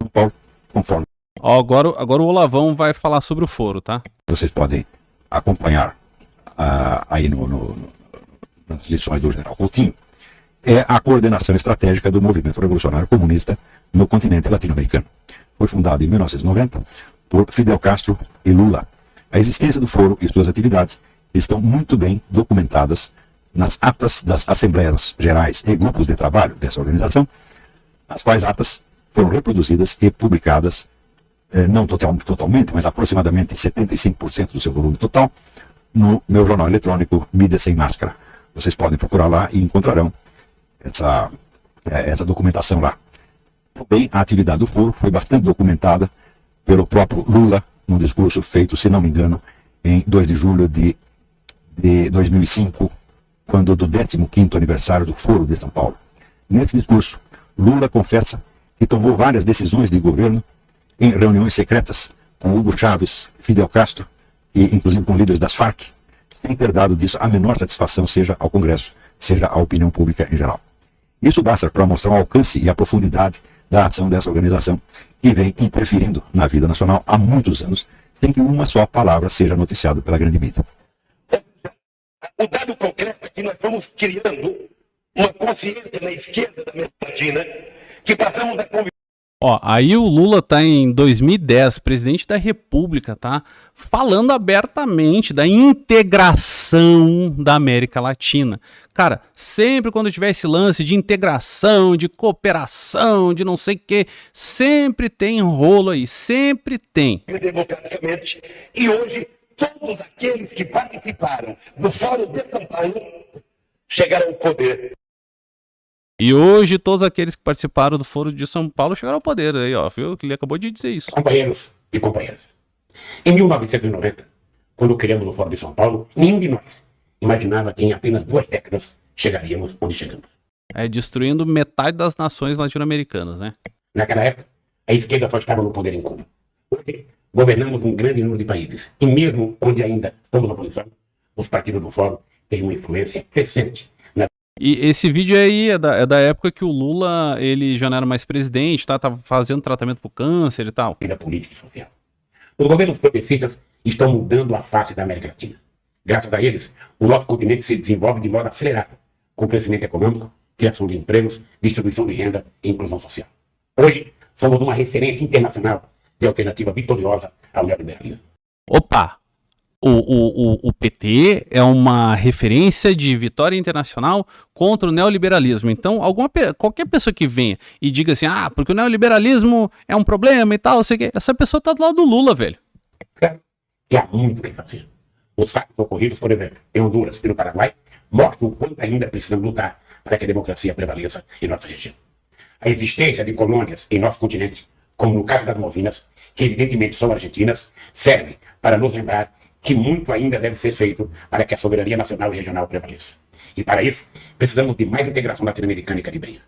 São Paulo, conforme Ó, agora o Olavão vai falar sobre o foro, tá? vocês podem acompanhar aí nas lições do general Coutinho, é a coordenação estratégica do movimento revolucionário comunista no continente latino-americano. Foi fundado em 1990 por Fidel Castro e Lula. A existência do foro e suas atividades estão muito bem documentadas nas atas das assembleias gerais e grupos de trabalho dessa organização, as quais atas foram reproduzidas e publicadas, não totalmente, mas aproximadamente 75% do seu volume total, no meu jornal eletrônico Mídia Sem Máscara. Vocês podem procurar lá e encontrarão essa documentação lá. Também a atividade do foro foi bastante documentada pelo próprio Lula, num discurso feito, se não me engano, em 2 de julho de 2005, quando do 15º aniversário do Foro de São Paulo. Nesse discurso, Lula confessa que tomou várias decisões de governo em reuniões secretas com Hugo Chávez, Fidel Castro e inclusive com líderes das Farc, sem ter dado disso a menor satisfação, seja ao Congresso, seja à opinião pública em geral. Isso basta para mostrar o alcance e a profundidade da ação dessa organização, que vem interferindo na vida nacional há muitos anos, sem que uma só palavra seja noticiada pela grande mídia. O dado concreto é que nós estamos criando uma consciência na esquerda da América Latina que passamos a conviver. Ó, aí o Lula tá em 2010, presidente da República, tá? Falando abertamente da integração da América Latina. Cara, sempre quando tiver esse lance de integração, de cooperação, de não sei o que, sempre tem rolo aí, sempre tem. Democraticamente, e hoje todos aqueles que participaram do Fórum de São Paulo chegaram ao poder. E hoje todos aqueles que participaram do Foro de São Paulo chegaram ao poder aí, ó, viu? Ele acabou de dizer isso. Companheiros e companheiras, em 1990, quando criamos o Fórum de São Paulo, nenhum de nós imaginava que em apenas 2 décadas chegaríamos onde chegamos. É, destruindo metade das nações latino-americanas, né? Naquela época, a esquerda só estava no poder em Cuba. Hoje, governamos um grande número de países. E mesmo onde ainda estamos na oposição, os partidos do Fórum têm uma influência crescente. E esse vídeo aí é da época que o Lula, ele já não era mais presidente, tá? Tava fazendo tratamento pro câncer e tal. Da política e social. Os governos progressistas estão mudando a face da América Latina. Graças a eles, o nosso continente se desenvolve de modo acelerado, com crescimento econômico, criação de empregos, distribuição de renda e inclusão social. Hoje, somos uma referência internacional de alternativa vitoriosa ao neoliberalismo. Opa! O PT é uma referência de vitória internacional contra o neoliberalismo. Então, qualquer pessoa que venha e diga assim, porque o neoliberalismo é um problema e tal, sei o quê, essa pessoa tá do lado do Lula, velho. Claro que há muito o que fazer. Os fatos ocorridos, por exemplo, em Honduras e no Paraguai, mostram o quanto ainda precisamos lutar para que a democracia prevaleça em nossa região. A existência de colônias em nosso continente, como no caso das Malvinas, que evidentemente são argentinas, serve para nos lembrar que muito ainda deve ser feito para que a soberania nacional e regional prevaleça. E para isso, precisamos de mais integração latino-americana e caribenha.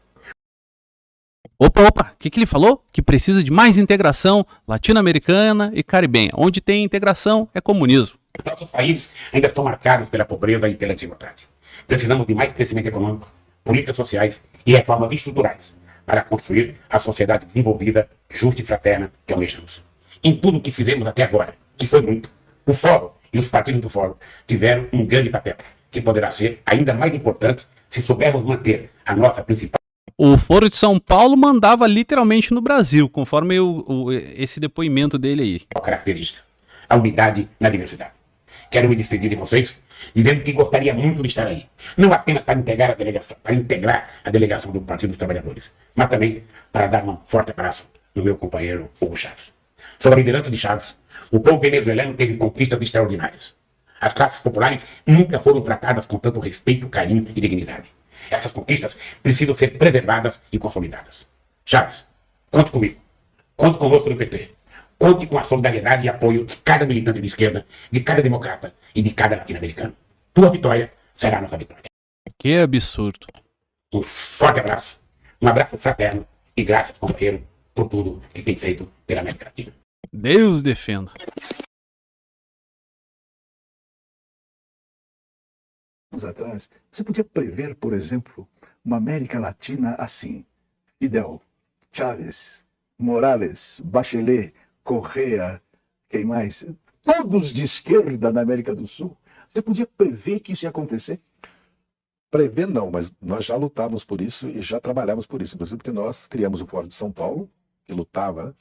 Opa, o que ele falou? Que precisa de mais integração latino-americana e caribenha. Onde tem integração é comunismo. Nossos países ainda estão marcados pela pobreza e pela desigualdade. Precisamos de mais crescimento econômico, políticas sociais e reformas estruturais para construir a sociedade desenvolvida, justa e fraterna que almejamos. Em tudo o que fizemos até agora, que foi muito, o Fórum e os partidos do Fórum tiveram um grande papel, que poderá ser ainda mais importante se soubermos manter a nossa principal. O Foro de São Paulo mandava literalmente no Brasil, conforme esse depoimento dele aí. Característica, a unidade na diversidade. Quero me despedir de vocês, dizendo que gostaria muito de estar aí. Não apenas para integrar a delegação do Partido dos Trabalhadores, mas também para dar um forte abraço no meu companheiro Hugo Chávez. Sob a liderança de Chávez, O povo venezuelano teve conquistas extraordinárias. As classes populares nunca foram tratadas com tanto respeito, carinho e dignidade. Essas conquistas precisam ser preservadas e consolidadas. Chaves, conte comigo. Conte conosco do PT. Conte com a solidariedade e apoio de cada militante de esquerda, de cada democrata e de cada latino-americano. Tua vitória será nossa vitória. Que absurdo. Um forte abraço. Um abraço fraterno. E graças, companheiro, por tudo que tem feito pela América Latina. Deus defenda. Anos atrás, você podia prever, por exemplo, uma América Latina assim: Fidel, Chávez, Morales, Bachelet, Correa, quem mais? Todos de esquerda na América do Sul. Você podia prever que isso ia acontecer? Prever não, mas nós já lutávamos por isso e já trabalhávamos por isso. Inclusive porque nós criamos o Fórum de São Paulo, que lutava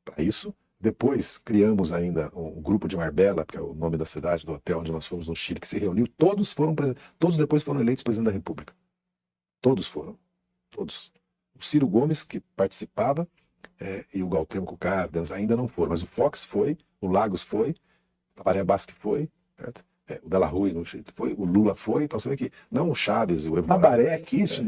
para isso. Depois criamos ainda um grupo de Marbella, que é o nome da cidade, do hotel onde nós fomos no Chile, que se reuniu. Todos depois foram eleitos presidente da República. Todos foram. Todos. O Ciro Gomes, que participava, e o Galtemo Cárdenas ainda não foram. Mas o Fox foi, o Lagos foi, o Tabaré Basque foi, certo? O Della Rui no Chile foi, o Lula foi, então você vê que não o Chaves, o Evo Tabaré aqui, se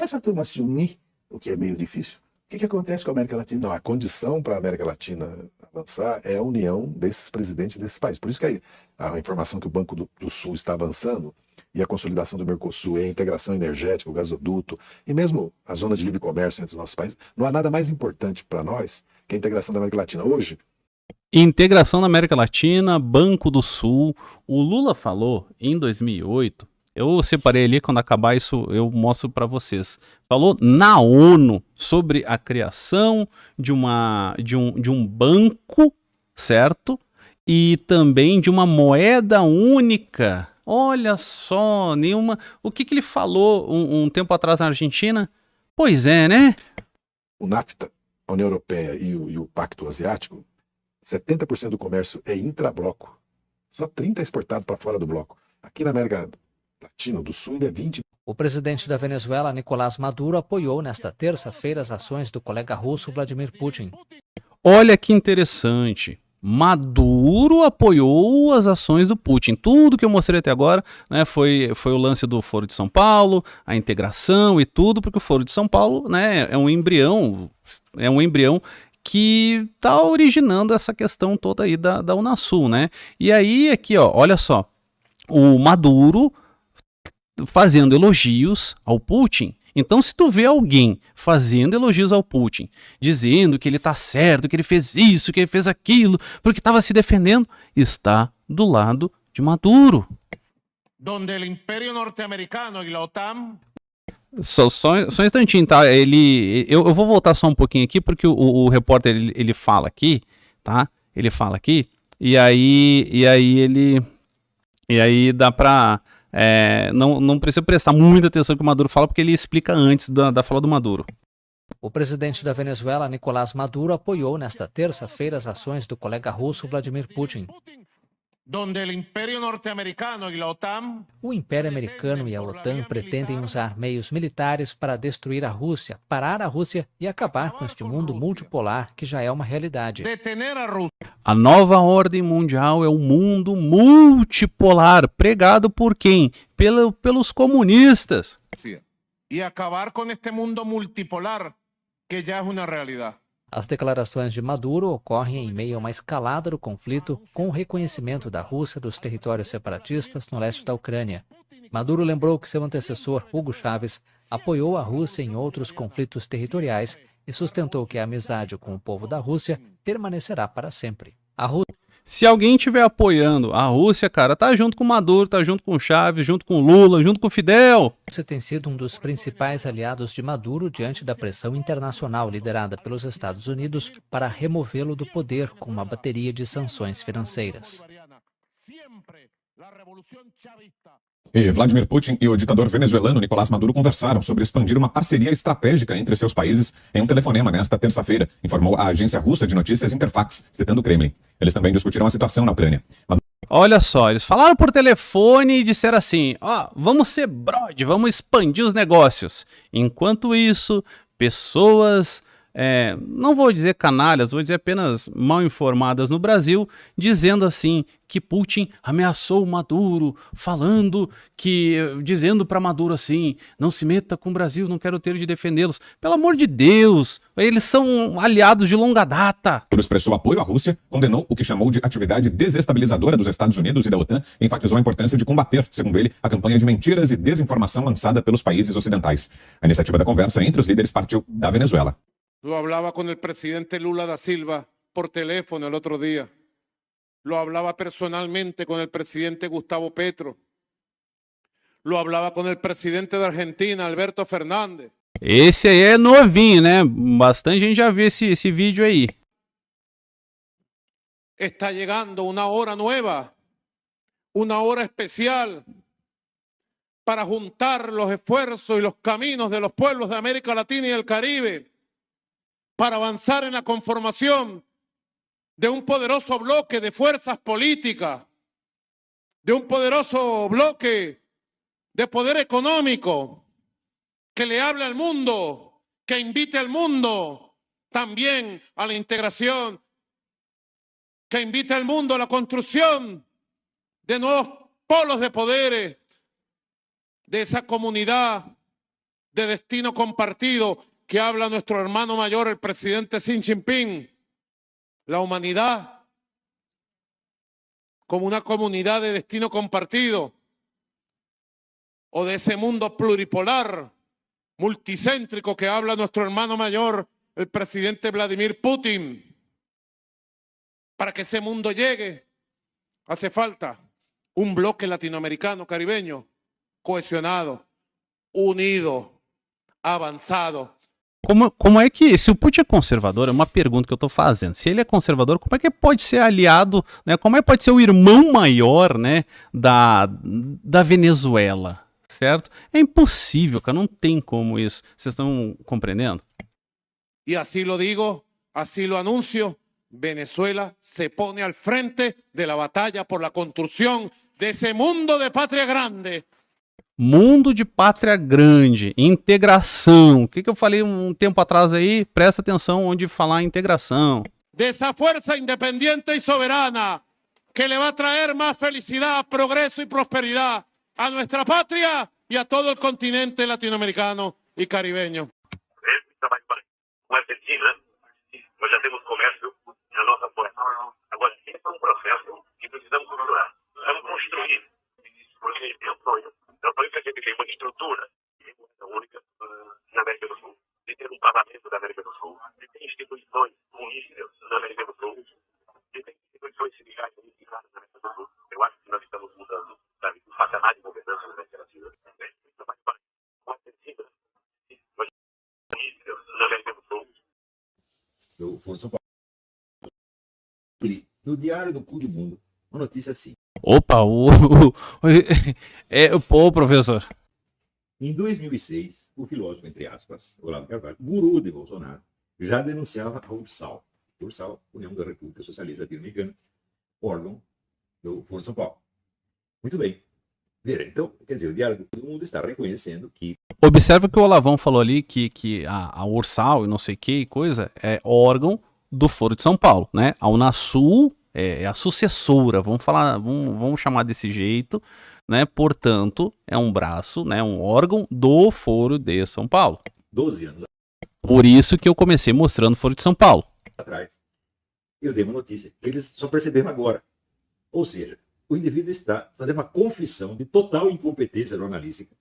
essa turma se unir, o que é meio difícil, o que acontece com a América Latina? Não, a condição para a América Latina avançar é a união desses presidentes desses países. Por isso que a informação que o Banco do Sul está avançando e a consolidação do Mercosul, e a integração energética, o gasoduto, e mesmo a zona de livre comércio entre os nossos países, não há nada mais importante para nós que a integração da América Latina. Hoje, Integração na América Latina, Banco do Sul. O Lula falou em 2008, eu separei ali, quando acabar isso eu mostro para vocês. Falou na ONU sobre a criação de um banco, certo? E também de uma moeda única. Olha só, nenhuma... O que ele falou um tempo atrás na Argentina? Pois é, né? O NAFTA, a União Europeia e o Pacto Asiático, 70% do comércio é intrabloco. Só 30% é exportado para fora do bloco. Aqui na América Latina, do Sul, ainda é 20%. O presidente da Venezuela, Nicolás Maduro, apoiou nesta terça-feira as ações do colega russo Vladimir Putin. Olha que interessante. Maduro apoiou as ações do Putin. Tudo que eu mostrei até agora, né, foi o lance do Foro de São Paulo, a integração e tudo, porque o Foro de São Paulo, né, é um embrião que está originando essa questão toda aí da Unasul, né? E aí aqui, ó, olha só, o Maduro fazendo elogios ao Putin. Então, se tu vê alguém fazendo elogios ao Putin, dizendo que ele tá certo, que ele fez isso, que ele fez aquilo, porque estava se defendendo, está do lado de Maduro. Donde el Imperio Norteamericano y la OTAN... Só um instantinho, tá? Eu vou voltar só um pouquinho aqui, porque o repórter ele fala aqui, tá? Ele fala aqui, e aí dá pra... não precisa prestar muita atenção no que o Maduro fala, porque ele explica antes da fala do Maduro. O presidente da Venezuela, Nicolás Maduro, apoiou nesta terça-feira as ações do colega russo Vladimir Putin. Donde el Imperio Norteamericano y la OTAN... O Império Americano e a OTAN pretendem usar meios militares para destruir a Rússia, parar a Rússia e acabar com este mundo multipolar que já é uma realidade. A nova ordem mundial é um mundo multipolar, pregado por quem? Pelos comunistas. E acabar com este mundo multipolar que já é uma realidade. As declarações de Maduro ocorrem em meio a uma escalada do conflito com o reconhecimento da Rússia dos territórios separatistas no leste da Ucrânia. Maduro lembrou que seu antecessor, Hugo Chávez, apoiou a Rússia em outros conflitos territoriais e sustentou que a amizade com o povo da Rússia permanecerá para sempre. Se alguém estiver apoiando a Rússia, cara, tá junto com o Maduro, tá junto com o Chávez, junto com o Lula, junto com o Fidel. Você tem sido um dos principais aliados de Maduro diante da pressão internacional liderada pelos Estados Unidos para removê-lo do poder com uma bateria de sanções financeiras. E Vladimir Putin e o ditador venezuelano Nicolás Maduro conversaram sobre expandir uma parceria estratégica entre seus países em um telefonema nesta terça-feira, informou a agência russa de notícias Interfax, citando o Kremlin. Eles também discutiram a situação na Ucrânia. Olha só, eles falaram por telefone e disseram assim, vamos ser brode, vamos expandir os negócios. Enquanto isso, pessoas não vou dizer canalhas, vou dizer apenas mal informadas no Brasil, dizendo assim que Putin ameaçou Maduro, dizendo para Maduro assim, não se meta com o Brasil, não quero ter de defendê-los. Pelo amor de Deus, eles são aliados de longa data. Expressou apoio à Rússia, condenou o que chamou de atividade desestabilizadora dos Estados Unidos e da OTAN e enfatizou a importância de combater, segundo ele, a campanha de mentiras e desinformação lançada pelos países ocidentais. A iniciativa da conversa entre os líderes partiu da Venezuela. Lo hablaba con el presidente Lula da Silva por teléfono el otro día. Lo hablaba personalmente con el presidente Gustavo Petro. Lo hablaba con el presidente de Argentina, Alberto Fernández. Esse aí é novinho, né? Bastante gente já viu esse vídeo aí. Está llegando una hora nueva, una hora especial para juntar los esfuerzos y los caminos de los pueblos de América Latina y el Caribe para avanzar en la conformación de un poderoso bloque de fuerzas políticas, de un poderoso bloque de poder económico que le hable al mundo, que invite al mundo también a la integración, que invite al mundo a la construcción de nuevos polos de poderes, de esa comunidad de destino compartido que habla nuestro hermano mayor, el presidente Xi Jinping. La humanidad como una comunidad de destino compartido, o de ese mundo pluripolar, multicéntrico que habla nuestro hermano mayor, el presidente Vladimir Putin. Para que ese mundo llegue, hace falta un bloque latinoamericano, caribeño, cohesionado, unido, avançado. Como é que, se o Putin é conservador, é uma pergunta que eu tô fazendo, se ele é conservador, como é que pode ser aliado, né, como é que pode ser o irmão maior, né, da Venezuela, certo? É impossível, cara, não tem como isso, vocês estão compreendendo? Y así lo digo, así lo anuncio, Venezuela se pone al frente de la batalla por la construcción de ese mundo de patria grande. Mundo de pátria grande, integração. O que eu falei um tempo atrás aí? Presta atenção onde falar integração. De esa fuerza independiente y soberana que le va a traer más felicidad, progreso y prosperidad a nuestra patria y a todo el continente latinoamericano y caribeño. Com a Argentina, nós já temos comércio na nossa porta. Agora, esse é um processo que precisamos controlar. Precisamos construir. Porque é um sonho. É um sonho que a gente tem uma estrutura única na América do Sul. De ter um parlamento da América do Sul. De ter instituições políticas na América do Sul. De ter instituições sindicais unificadas na América do Sul. Eu acho que nós estamos mudando, sabe, o patamar de governança na América Latina. Isso faz parte. Com a Argentina, nós políticas na América do Sul. Eu fui em São Paulo. No Diário do Cu do Mundo, uma notícia assim. Opa, pô, professor. Em 2006, o filósofo, entre aspas, Olavo de Carvalho, guru de Bolsonaro, já denunciava a URSAL, União da República Socialista Latino-Americana, órgão do Foro de São Paulo. Muito bem. Veja, então, quer dizer, o Diário do Mundo está reconhecendo que... Observa que o Olavão falou ali que a URSAL e não sei o que coisa é órgão do Foro de São Paulo, né? A Unasul é a sucessora, vamos chamar desse jeito, né? Portanto, é um braço, né? Um órgão do Foro de São Paulo. 12 anos Por isso que eu comecei mostrando o Foro de São Paulo. Atrás, eu dei uma notícia que eles só perceberam agora. Ou seja, o indivíduo está fazendo uma confissão de total incompetência jornalística,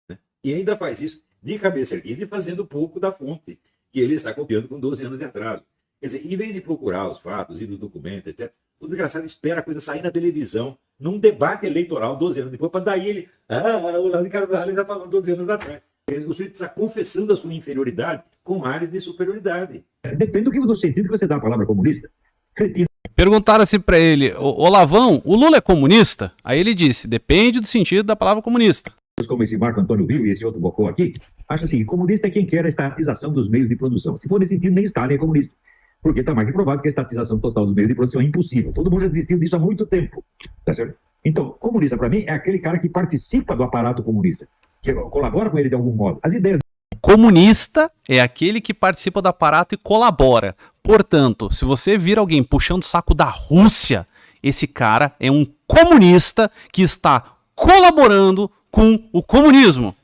né? E ainda faz isso de cabeça erguida e fazendo pouco da fonte, que ele está copiando com 12 anos de atraso. Quer dizer, em vez de procurar os fatos e nos documentos, etc., o desgraçado espera a coisa sair na televisão, num debate eleitoral 12 anos depois, para daí ele... o Olavo de Carvalho já falou 12 anos atrás. O sujeito está confessando a sua inferioridade com áreas de superioridade. Depende do sentido que você dá a palavra comunista. Cretino. Perguntaram assim pra ele, Olavão, o Lula é comunista? Aí ele disse, depende do sentido da palavra comunista. Como esse Marco Antônio Rio e esse outro bocó aqui, acha assim, comunista é quem quer a estatização dos meios de produção. Se for nesse sentido, nem Stalin é comunista. Porque está mais que provado que a estatização total dos meios de produção é impossível. Todo mundo já desistiu disso há muito tempo. Tá certo? Então, comunista para mim é aquele cara que participa do aparato comunista, que colabora com ele de algum modo. As ideias... Comunista é aquele que participa do aparato e colabora. Portanto, se você vir alguém puxando o saco da Rússia, esse cara é um comunista que está colaborando com o comunismo.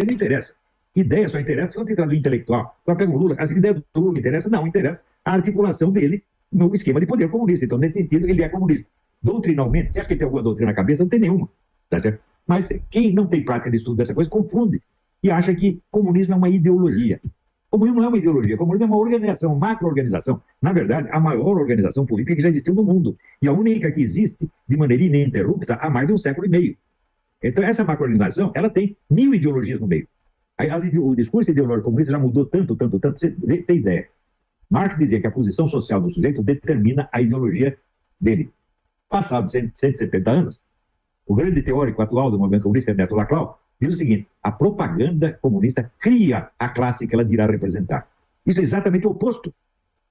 Não interessa. Ideia só interessa quando se trata do intelectual. Agora pega o Lula, as ideias do Lula interessa? Não, interessa a articulação dele no esquema de poder comunista. Então, nesse sentido, ele é comunista. Doutrinalmente, você acha que ele tem alguma doutrina na cabeça? Não tem nenhuma. Tá certo? Mas quem não tem prática de estudo dessa coisa, confunde e acha que comunismo é uma ideologia. Comunismo não é uma ideologia, comunismo é uma organização, uma macro-organização. Na verdade, a maior organização política que já existiu no mundo. E a única que existe de maneira ininterrupta há mais de 1,5 séculos. Então, essa macro-organização, ela tem 1000 ideologias no meio. O discurso ideológico comunista já mudou tanto, você tem ideia. Marx dizia que a posição social do sujeito determina a ideologia dele. Passados 170 anos, o grande teórico atual do movimento comunista, Ernesto Laclau, diz o seguinte: a propaganda comunista cria a classe que ela dirá representar. Isso é exatamente o oposto.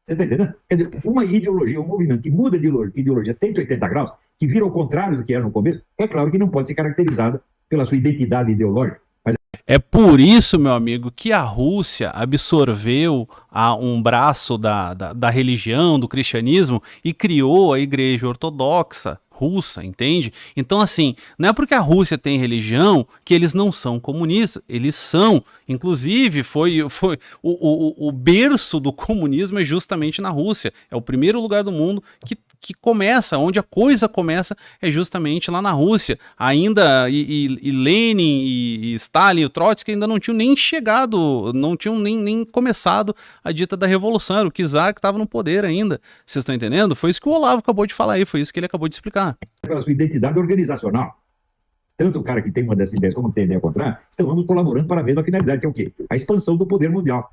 Você está entendendo? Quer dizer, uma ideologia, um movimento que muda de ideologia 180 graus, que vira o contrário do que era no começo, é claro que não pode ser caracterizada pela sua identidade ideológica. É por isso, meu amigo, que a Rússia absorveu um braço da religião, do cristianismo, e criou a Igreja Ortodoxa russa, entende? Então, assim, não é porque a Rússia tem religião que eles não são comunistas, eles são. Inclusive, o berço do comunismo é justamente na Rússia. É o primeiro lugar do mundo que começa, onde a coisa começa é justamente lá na Rússia. Ainda, e Lenin e Stalin e o Trotsky ainda não tinham nem chegado, não tinham nem começado a dita da Revolução, era o czar que estava no poder ainda. Vocês estão entendendo? Foi isso que o Olavo acabou de falar aí, foi isso que ele acabou de explicar. Pela sua identidade organizacional. Tanto o cara que tem uma dessas ideias como que tem a ideia contrária, estão ambos colaborando para a mesma finalidade, que é o quê? A expansão do poder mundial.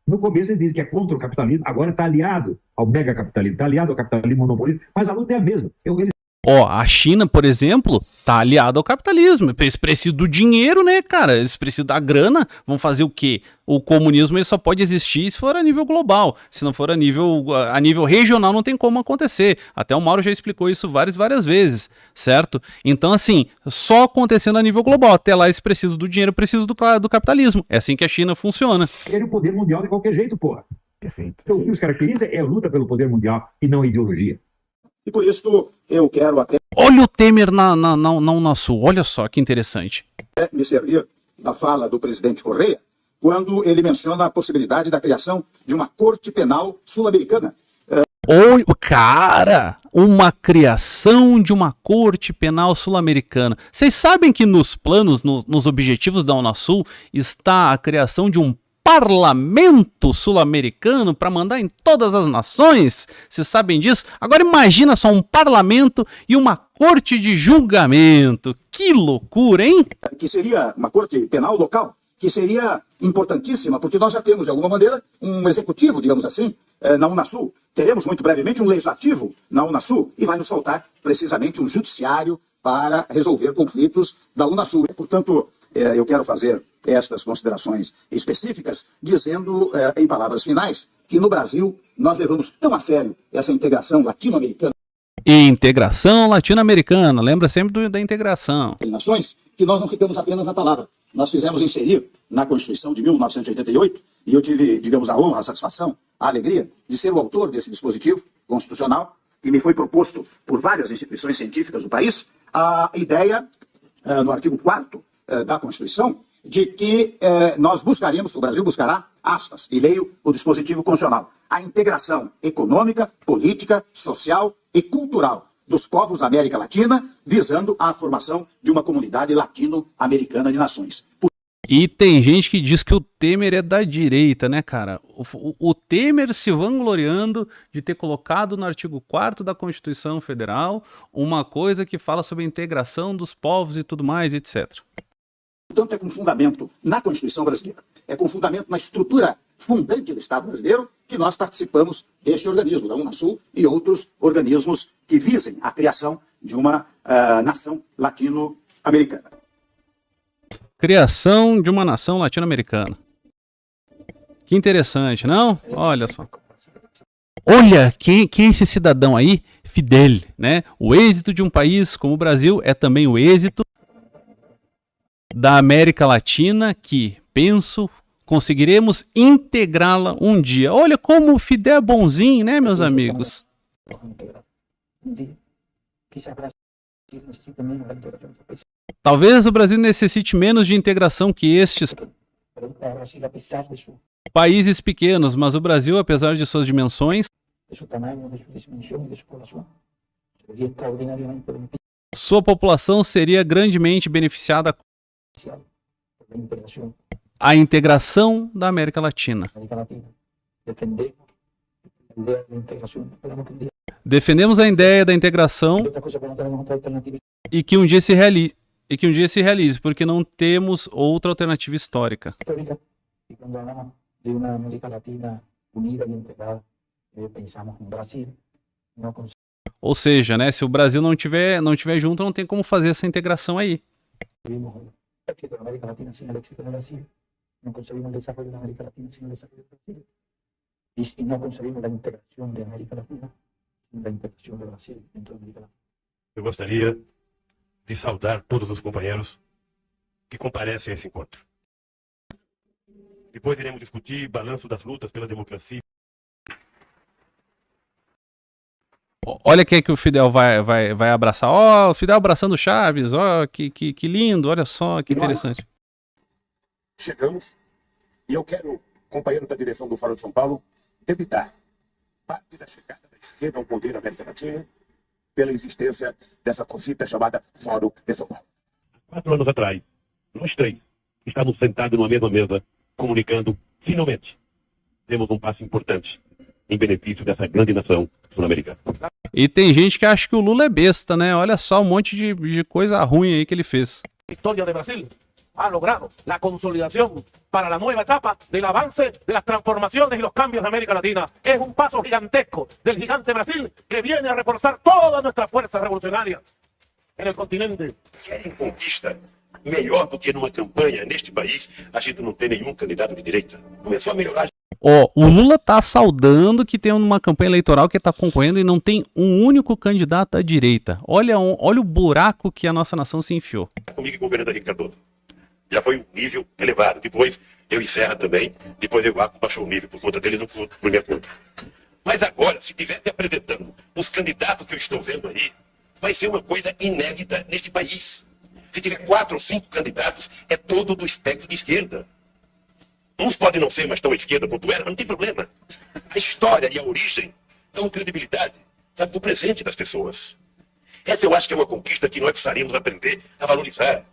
No começo eles dizem que é contra o capitalismo, agora está aliado ao megacapitalismo, está aliado ao capitalismo monopolista, mas a luta é a mesma. A China, por exemplo, tá aliada ao capitalismo. Eles precisam do dinheiro, né, cara? Eles precisam da grana. Vão fazer o quê? O comunismo ele só pode existir se for a nível global. Se não for a nível regional, não tem como acontecer. Até o Mauro já explicou isso várias vezes, certo? Então, assim, só acontecendo a nível global. Até lá eles precisam do dinheiro, precisam do capitalismo. É assim que a China funciona. Querem o poder mundial de qualquer jeito, porra. Perfeito. Então, o que os caracteriza é a luta pelo poder mundial e não a ideologia. E por isso eu quero até... Olha o Temer na Unasul, olha só que interessante. Me servir da fala do presidente Correia, quando ele menciona a possibilidade da criação de uma corte penal sul-americana. Cara, uma criação de uma corte penal sul-americana. Vocês sabem que nos planos, nos objetivos da Unasul, está a criação de um parlamento sul-americano para mandar em todas as nações? Vocês sabem disso? Agora imagina só um parlamento e uma corte de julgamento. Que loucura, hein? Que seria uma corte penal local, que seria importantíssima, porque nós já temos, de alguma maneira, um executivo, digamos assim, na Unasul. Teremos muito brevemente um legislativo na Unasul e vai nos faltar precisamente um judiciário para resolver conflitos da Unasul. Portanto, eu quero fazer estas considerações específicas, dizendo, em palavras finais, que no Brasil nós levamos tão a sério essa integração latino-americana. Integração latino-americana, lembra sempre da integração. Em nações, que nós não ficamos apenas na palavra. Nós fizemos inserir na Constituição de 1988, e eu tive, digamos, a honra, a satisfação, a alegria de ser o autor desse dispositivo constitucional, que me foi proposto por várias instituições científicas do país, a ideia, no artigo 4º da Constituição, de que nós buscaremos, o Brasil buscará, aspas, e leio o dispositivo constitucional, a integração econômica, política, social e cultural dos povos da América Latina, visando a formação de uma comunidade latino-americana de nações. E tem gente que diz que o Temer é da direita, né, cara? O Temer se vangloriando de ter colocado no artigo 4º da Constituição Federal uma coisa que fala sobre a integração dos povos e tudo mais, etc. Portanto, é com fundamento na Constituição brasileira, é com fundamento na estrutura fundante do Estado brasileiro que nós participamos deste organismo, da Unasul e outros organismos que visem a criação de uma nação latino-americana. Criação de uma nação latino-americana. Que interessante, não? Olha só. Olha, quem é esse cidadão aí? Fidel, né? O êxito de um país como o Brasil é também o êxito da América Latina, que penso conseguiremos integrá-la um dia. Olha como o Fidel é bonzinho, né, meus amigos? Talvez o Brasil necessite menos de integração que estes países pequenos, mas o Brasil, apesar de suas dimensões, sua população seria grandemente beneficiada com a integração da América Latina. Defendemos a ideia da integração e que um dia se realize, porque não temos outra alternativa histórica. Ou seja, né, se o Brasil não tiver junto, não tem como fazer essa integração aí. Eu gostaria de saudar todos os companheiros que comparecem a esse encontro. Depois iremos discutir balanço das lutas pela democracia. Olha quem é que o Fidel vai abraçar. Ó, o Fidel abraçando o Chaves. Ó, que lindo. Olha só, que interessante. Chegamos e eu quero, companheiro da direção do Fórum de São Paulo, debitar parte da chegada da esquerda ao poder na América Latina pela existência dessa cosita chamada Fórum de São Paulo. 4 anos atrás, nós três estávamos sentados numa mesma mesa, comunicando, finalmente, temos um passo importante em benefício dessa grande nação sul-americana. E tem gente que acha que o Lula é besta, né? Olha só um monte de coisa ruim aí que ele fez. Historia de Brasil ha logrado la consolidación para la nueva etapa del avance de las transformaciones y los cambios de América Latina. Es un paso gigantesco del gigante Brasil que viene a reforzar todas nuestras fuerzas revolucionarias en el continente. Querem conquista melhor do que numa campanha neste país a gente não tem nenhum candidato de direita. Começou a melhorar. Ó, o Lula tá saudando que tem uma campanha eleitoral que tá concorrendo e não tem um único candidato à direita. Olha o buraco que a nossa nação se enfiou. Comigo e com o Fernando Henrique Cardoso. Já foi um nível elevado. Depois eu encerro também. Depois eu baixou o nível por conta dele, não por minha conta. Mas agora, se estivesse apresentando os candidatos que eu estou vendo aí, vai ser uma coisa inédita neste país. Se tiver 4 ou 5 candidatos, é todo do espectro de esquerda. Uns podem não ser mais tão à esquerda quanto era, mas não tem problema. A história e a origem dão credibilidade, sabe, do presente das pessoas. Essa eu acho que é uma conquista que nós precisaríamos aprender a valorizar.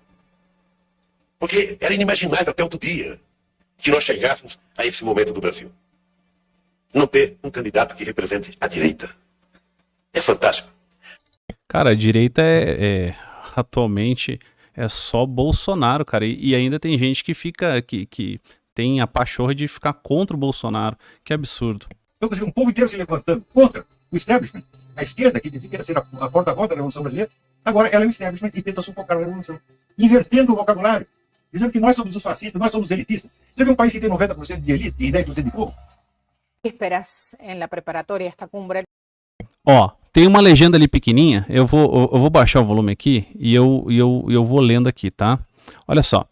Porque era inimaginável até outro dia que nós chegássemos a esse momento do Brasil. Não ter um candidato que represente a direita. É fantástico. Cara, a direita atualmente é só Bolsonaro, cara. E ainda tem gente que fica... que tem a pachorra de ficar contra o Bolsonaro. Que absurdo. Então, um povo inteiro se levantando contra o establishment. A esquerda, que dizia que era ser a porta-voz da Revolução Brasileira, agora ela é o establishment e tenta sufocar a Revolução. Invertendo o vocabulário. Dizendo que nós somos os fascistas, nós somos elitistas. Você vê um país que tem 90% de elite e 10% de povo? ¿Qué esperas en la preparatoria esta cumbre? Ó, tem uma legenda ali pequenininha. Eu vou baixar o volume aqui e eu vou lendo aqui, tá? Olha só.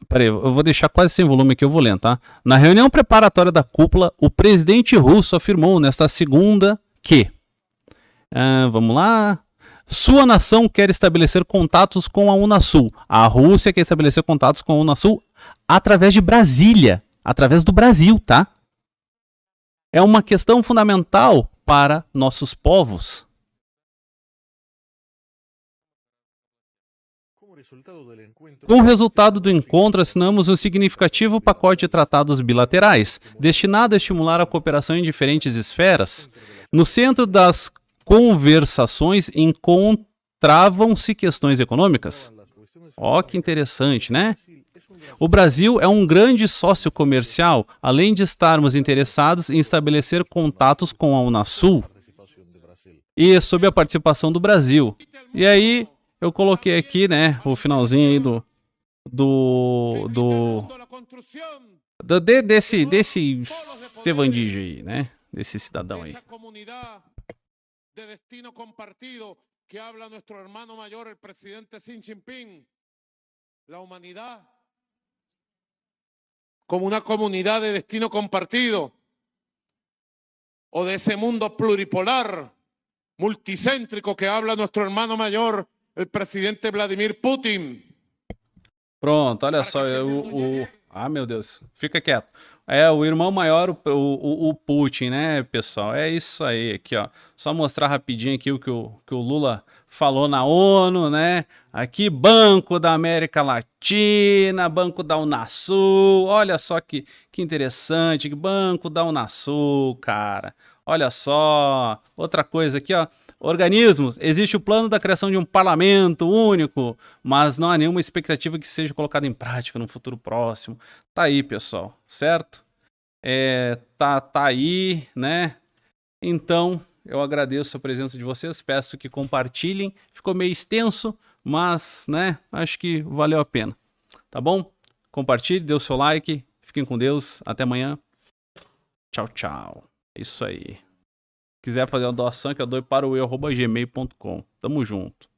Peraí, eu vou deixar quase sem volume aqui, eu vou lendo, tá? Na reunião preparatória da cúpula, o presidente russo afirmou nesta segunda que... vamos lá... Sua nação quer estabelecer contatos com a Unasul. A Rússia quer estabelecer contatos com a Unasul através de Brasília. Através do Brasil, tá? É uma questão fundamental para nossos povos. Com o resultado do encontro, assinamos um significativo pacote de tratados bilaterais, destinado a estimular a cooperação em diferentes esferas. No centro das conversações encontravam-se questões econômicas. Ó, que interessante, né? O Brasil é um grande sócio comercial, além de estarmos interessados em estabelecer contatos com a Unasul e sob a participação do Brasil. E aí, eu coloquei aqui, né, o finalzinho aí desse Sevandija aí, né? Desse cidadão aí. De destino compartido que habla nuestro hermano mayor, el presidente Xi Jinping. La humanidad como una comunidad de destino compartido, o de ese mundo pluripolar, multicéntrico que habla nuestro hermano mayor, el presidente Vladimir Putin. Pronto, olha só, ah, meu Deus, fica quieto. É, o irmão maior, o Putin, né, pessoal? É isso aí, aqui, ó. Só mostrar rapidinho aqui o que o Lula falou na ONU, né? Aqui, Banco da América Latina, Banco da Unasul, olha só que interessante, Banco da Unasul, cara. Olha só, outra coisa aqui, ó. Organismos, existe o plano da criação de um parlamento único, mas não há nenhuma expectativa que seja colocado em prática no futuro próximo. Tá aí, pessoal, certo? Tá aí, né? Então, eu agradeço a presença de vocês, peço que compartilhem. Ficou meio extenso, mas, né, acho que valeu a pena. Tá bom? Compartilhe, dê o seu like, fiquem com Deus, até amanhã. Tchau, tchau. É isso aí. Quiser fazer uma doação, que eu dou para o eu@gmail.com. Tamo junto.